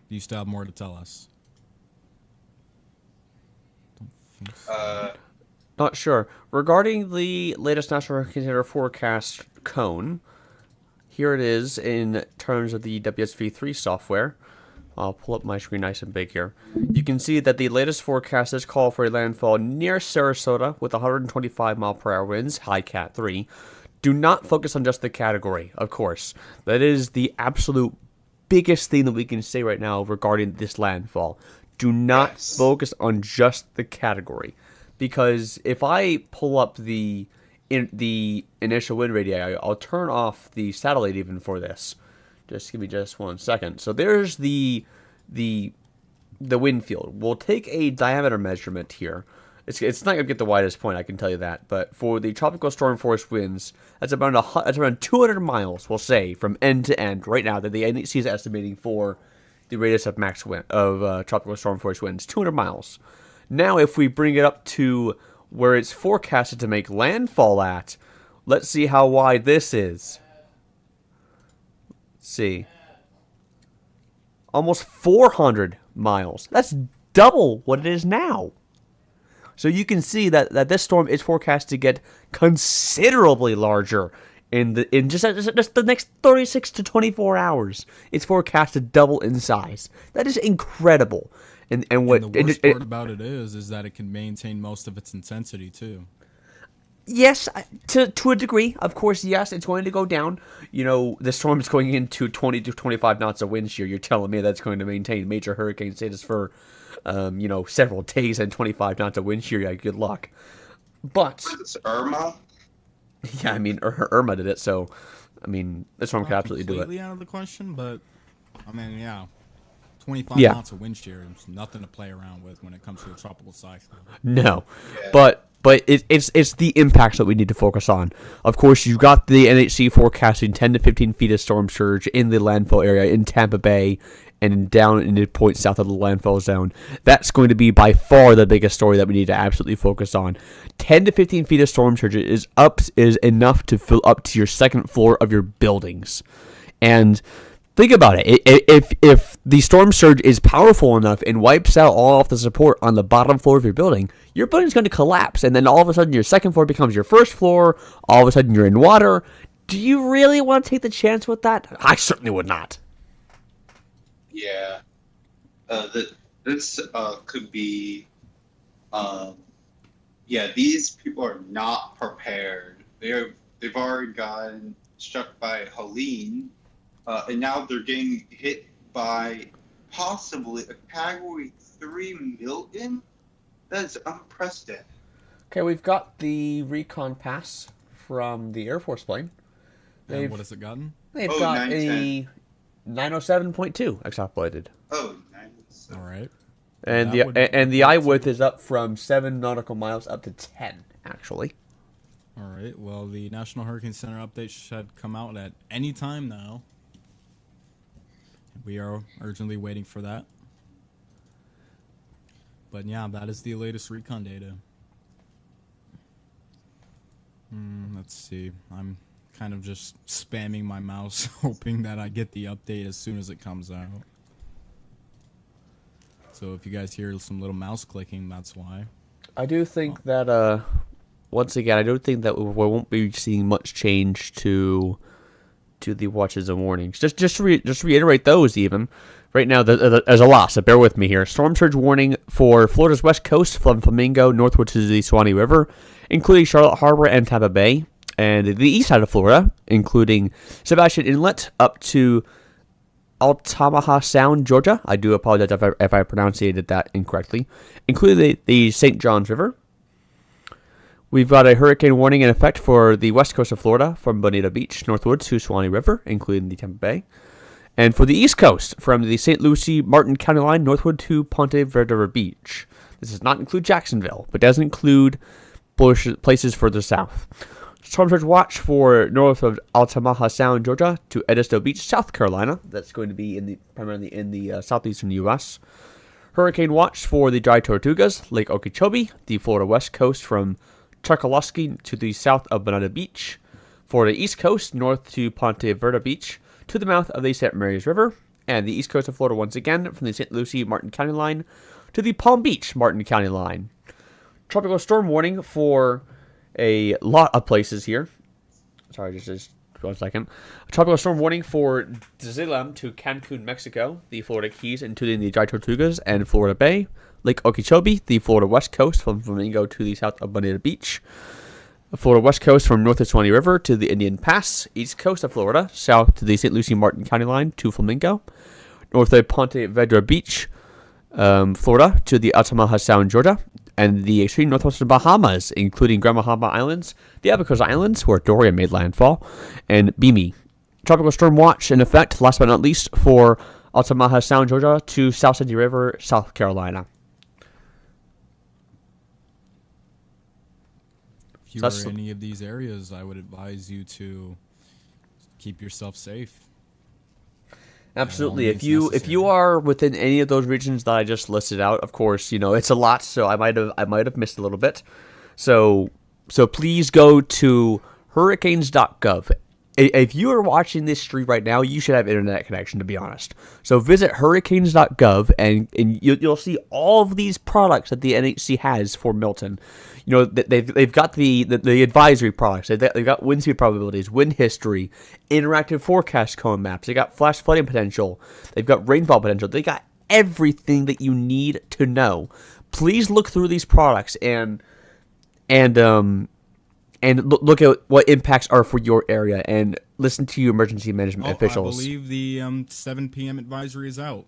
Do you still have more to tell us? Don't think so. Not sure. Regarding the latest National Hurricane Center forecast cone, here it is in terms of the WSV3 software. I'll pull up my screen nice and big here. You can see that the latest forecast is called for a landfall near Sarasota with 125 mile per hour winds, high Cat 3. Do not focus on just the category, of course. That is the absolute biggest thing that we can say right now regarding this landfall. Do not focus on just the category. Because if I pull up the initial wind radii, I'll turn off the satellite even for this. Just give me just 1 second. So there's the wind field. We'll take a diameter measurement here. It's not going to get the widest point, I can tell you that. But for the tropical storm force winds, that's around 200 miles, we'll say, from end to end right now that the NEC is estimating for the radius of max wind of tropical storm force winds, 200 miles. Now, if we bring it up to where it's forecasted to make landfall at, let's see how wide this is. Let's see. Almost 400 miles. That's double what it is now. So you can see that this storm is forecast to get considerably larger in just the next 36 to 24 hours. It's forecast to double in size. That is incredible. And the worst part about it is that it can maintain most of its intensity too. Yes, to a degree. Of course, yes, it's going to go down. You know, the storm is going into 20 to 25 knots of wind shear. You're telling me that's going to maintain major hurricane status for, several days and 25 knots of wind shear. Yeah, good luck. But it's Irma. Yeah, I mean, Irma did it, so I mean, this storm could absolutely do it. Completely out of the question, but I mean, yeah. 25 knots of wind shear is nothing to play around with when it comes to a tropical cyclone. No, but but it's the impacts that we need to focus on. Of course, you've got the NHC forecasting 10 to 15 feet of storm surge in the landfall area in Tampa Bay and down in the point south of the landfall zone. That's going to be by far the biggest story that we need to absolutely focus on. 10 to 15 feet of storm surge is enough to fill up to your second floor of your buildings. And think about it. If the storm surge is powerful enough and wipes out all of the support on the bottom floor of your building's going to collapse. And then all of a sudden your second floor becomes your first floor. All of a sudden you're in water. Do you really want to take the chance with that? I certainly would not. Yeah. This could be... these people are not prepared. They've already gotten struck by Helene. And now they're getting hit by possibly a Category 3 Milton? That is unprecedented. Okay, we've got the recon pass from the Air Force plane. And what has it gotten? They've got a 907.2 extrapolated. Oh, nice. All right. And the eye width is up from 7 nautical miles up to 10, actually. All right. Well, the National Hurricane Center update should come out at any time now. We are urgently waiting for that. But yeah, that is the latest recon data. Let's see. I'm kind of just spamming my mouse, hoping that I get the update as soon as it comes out. So if you guys hear some little mouse clicking, that's why. I do think that, once again, I don't think that we won't be seeing much change to the watches and warnings. Just to reiterate those even. Right now, there's a lot, so bear with me here. Storm surge warning for Florida's west coast from Flamingo northward to the Suwannee River, including Charlotte Harbor and Tampa Bay, and the east side of Florida, including Sebastian Inlet up to Altamaha Sound, Georgia. I do apologize if I pronounced that incorrectly. Including the St. Johns River. We've got a hurricane warning in effect for the west coast of Florida from Bonita Beach northward to Suwannee River, including the Tampa Bay. And for the east coast, from the St. Lucie Martin County line northward to Ponte Vedra Beach. This does not include Jacksonville, but does include places further south. Storm surge watch for north of Altamaha Sound, Georgia, to Edisto Beach, South Carolina. That's going to be primarily in the southeastern U.S. Hurricane watch for the Dry Tortugas, Lake Okeechobee, the Florida west coast from Chokoloskee to the south of Bonita Beach. Florida east coast, north to Ponte Vedra Beach, to the mouth of the St. Mary's River. And the east coast of Florida once again, from the St. Lucie Martin County line to the Palm Beach Martin County line. Tropical storm warning for a lot of places here. Sorry, just 1 second. A tropical storm warning for Zillam to Cancun, Mexico, the Florida Keys, including the Dry Tortugas and Florida Bay. Lake Okeechobee, the Florida west coast from Flamingo to the south of Bonita Beach. Florida west coast from north of Suwannee River to the Indian Pass. East coast of Florida, south to the St. Lucie Martin County line to Flamingo. North of Ponte Vedra Beach, Florida, to the Altamaha Sound, Georgia. And the extreme northwestern Bahamas, including Grand Bahama Islands, the Abacos Islands, where Dorian made landfall, and Bimi. Tropical storm watch in effect, last but not least, for Altamaha Sound, Georgia, to South Sandy River, South Carolina. If you are in any of these areas, I would advise you to keep yourself safe. Absolutely. If you are within any of those regions that I just listed out, of course, it's a lot, so I might have missed a little bit. So please go to hurricanes.gov. If you are watching this stream right now, you should have internet connection, to be honest. So visit hurricanes.gov and you'll see all of these products that the NHC has for Milton. They've got the advisory products. They've got wind speed probabilities, wind history, interactive forecast cone maps. They got flash flooding potential. They've got rainfall potential. They got everything that you need to know. Please look through these products and look at what impacts are for your area and listen to your emergency management officials. I believe the 7 p.m. advisory is out.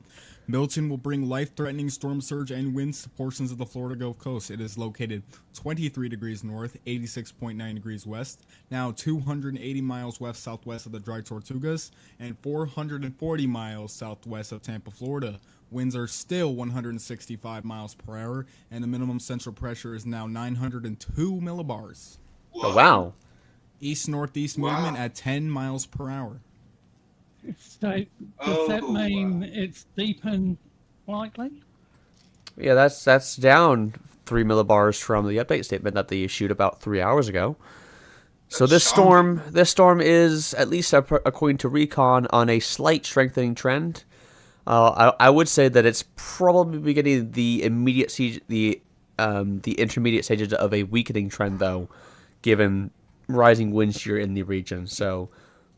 Milton will bring life-threatening storm surge and winds to portions of the Florida Gulf Coast. It is located 23 degrees north, 86.9 degrees west, now 280 miles west-southwest of the Dry Tortugas, and 440 miles southwest of Tampa, Florida. Winds are still 165 miles per hour, and the minimum central pressure is now 902 millibars. Oh, wow. East-northeast movement at 10 miles per hour. So does that mean it's deep and likely? Yeah, that's down 3 millibars from the update statement that they issued about 3 hours ago. So this storm is, at least according to Recon, on a slight strengthening trend. I would say that it's probably beginning the intermediate stages of a weakening trend, though, given rising wind shear in the region. So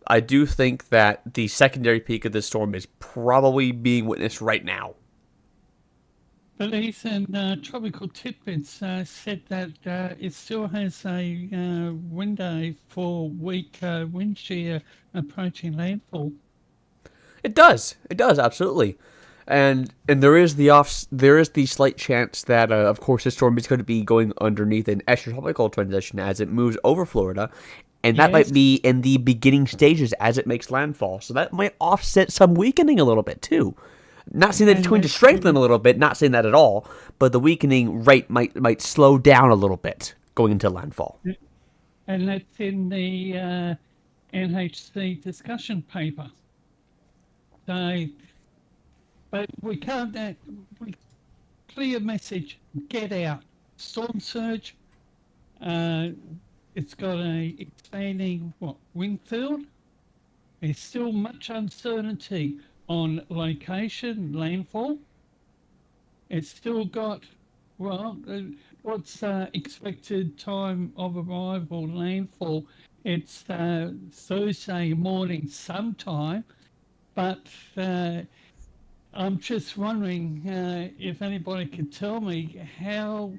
I do think that the secondary peak of this storm is probably being witnessed right now. Police and Tropical Tidbits said that it still has a window for weak wind shear approaching landfall. It does, absolutely. And there is the slight chance that, of course, this storm is going to be going underneath an extratropical transition as it moves over Florida. And that might be in the beginning stages as it makes landfall. So that might offset some weakening a little bit, too. Not saying that it's going to strengthen a little bit, not saying that at all, but the weakening rate might slow down a little bit going into landfall. And that's in the NHC discussion paper. So, but we can't, clear message, get out. Storm surge, it's got a expanding wind field. There's still much uncertainty on location, landfall. It's still got what's expected time of arrival, landfall. It's Thursday morning sometime, but I'm just wondering if anybody could tell me how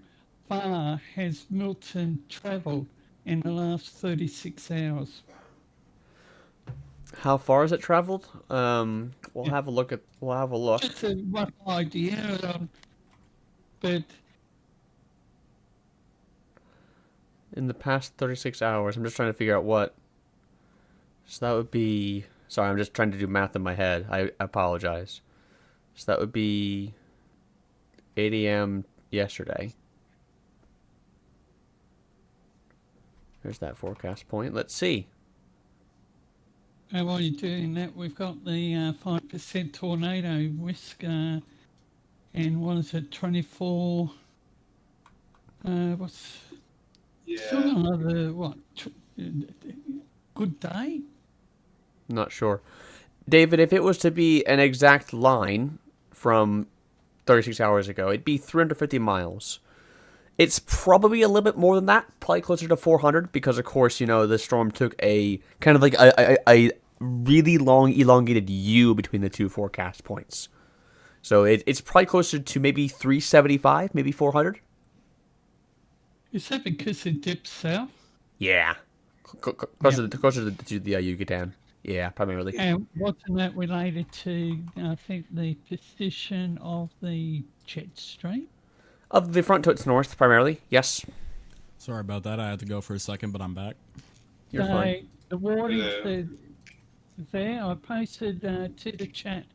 far has Milton travelled in the last 36 hours. How far has it traveled? We'll have a look. Just a rough idea, but in the past 36 hours, I'm just trying to figure out what. So that would be. Sorry, I'm just trying to do math in my head. I apologize. So that would be 8 a.m. yesterday. There's that forecast point. Let's see. And while you're doing that, we've got the 5% tornado risk, and what is it, 24, still another, good day? Not sure. David, if it was to be an exact line from 36 hours ago, it'd be 350 miles. It's probably a little bit more than that, probably closer to 400, because of course, the storm took a kind of like a really long elongated U between the two forecast points. So it's probably closer to maybe 375, maybe 400. Is that because it dips south? Yeah. Closer to the Yucatan. Yeah, primarily. And wasn't that related to, I think, the position of the jet stream? Of the front to its north, primarily, yes. Sorry about that. I had to go for a second, but I'm back. You're fine. The warning there, I posted to the chat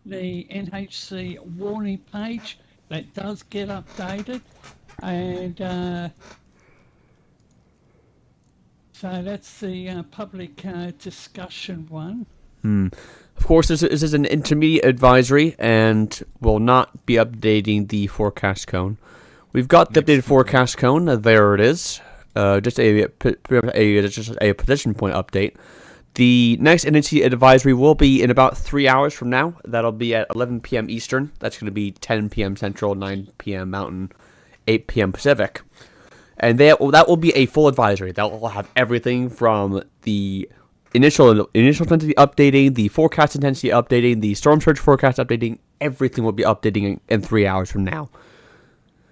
the NHC warning page that does get updated, and so that's the public discussion one. Of course, this is an intermediate advisory and will not be updating the forecast cone. We've got the updated forecast cone. There it is. Just a position point update. The next NHC advisory will be in about 3 hours from now. That'll be at 11 p.m. Eastern. That's going to be 10 p.m. Central, 9 p.m. Mountain, 8 p.m. Pacific. And that will be a full advisory. That will have everything from the initial intensity updating, the forecast intensity updating, the storm surge forecast updating. Everything will be updating in 3 hours from now.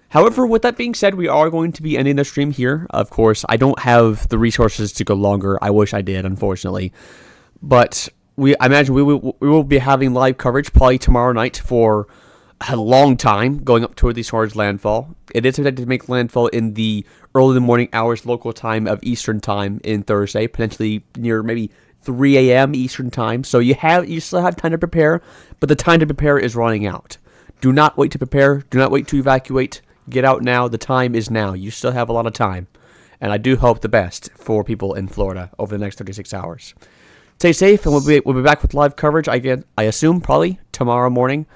However, with that being said, we are going to be ending the stream here. Of course, I don't have the resources to go longer. I wish I did, unfortunately. But I imagine we will be having live coverage probably tomorrow night for a long time, going up toward the storm's landfall. It is expected to make landfall in the early morning hours local time of Eastern time in Thursday, potentially near maybe 3 a.m. Eastern time. So you still have time to prepare, but the time to prepare is running out. Do not wait to prepare. Do not wait to evacuate. Get out now. The time is now. You still have a lot of time. And I do hope the best for people in Florida over the next 36 hours. Stay safe, and we'll be back with live coverage, I assume, probably tomorrow morning.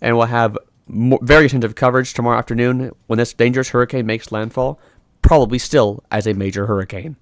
And we'll have very extensive coverage tomorrow afternoon when this dangerous hurricane makes landfall, probably still as a major hurricane.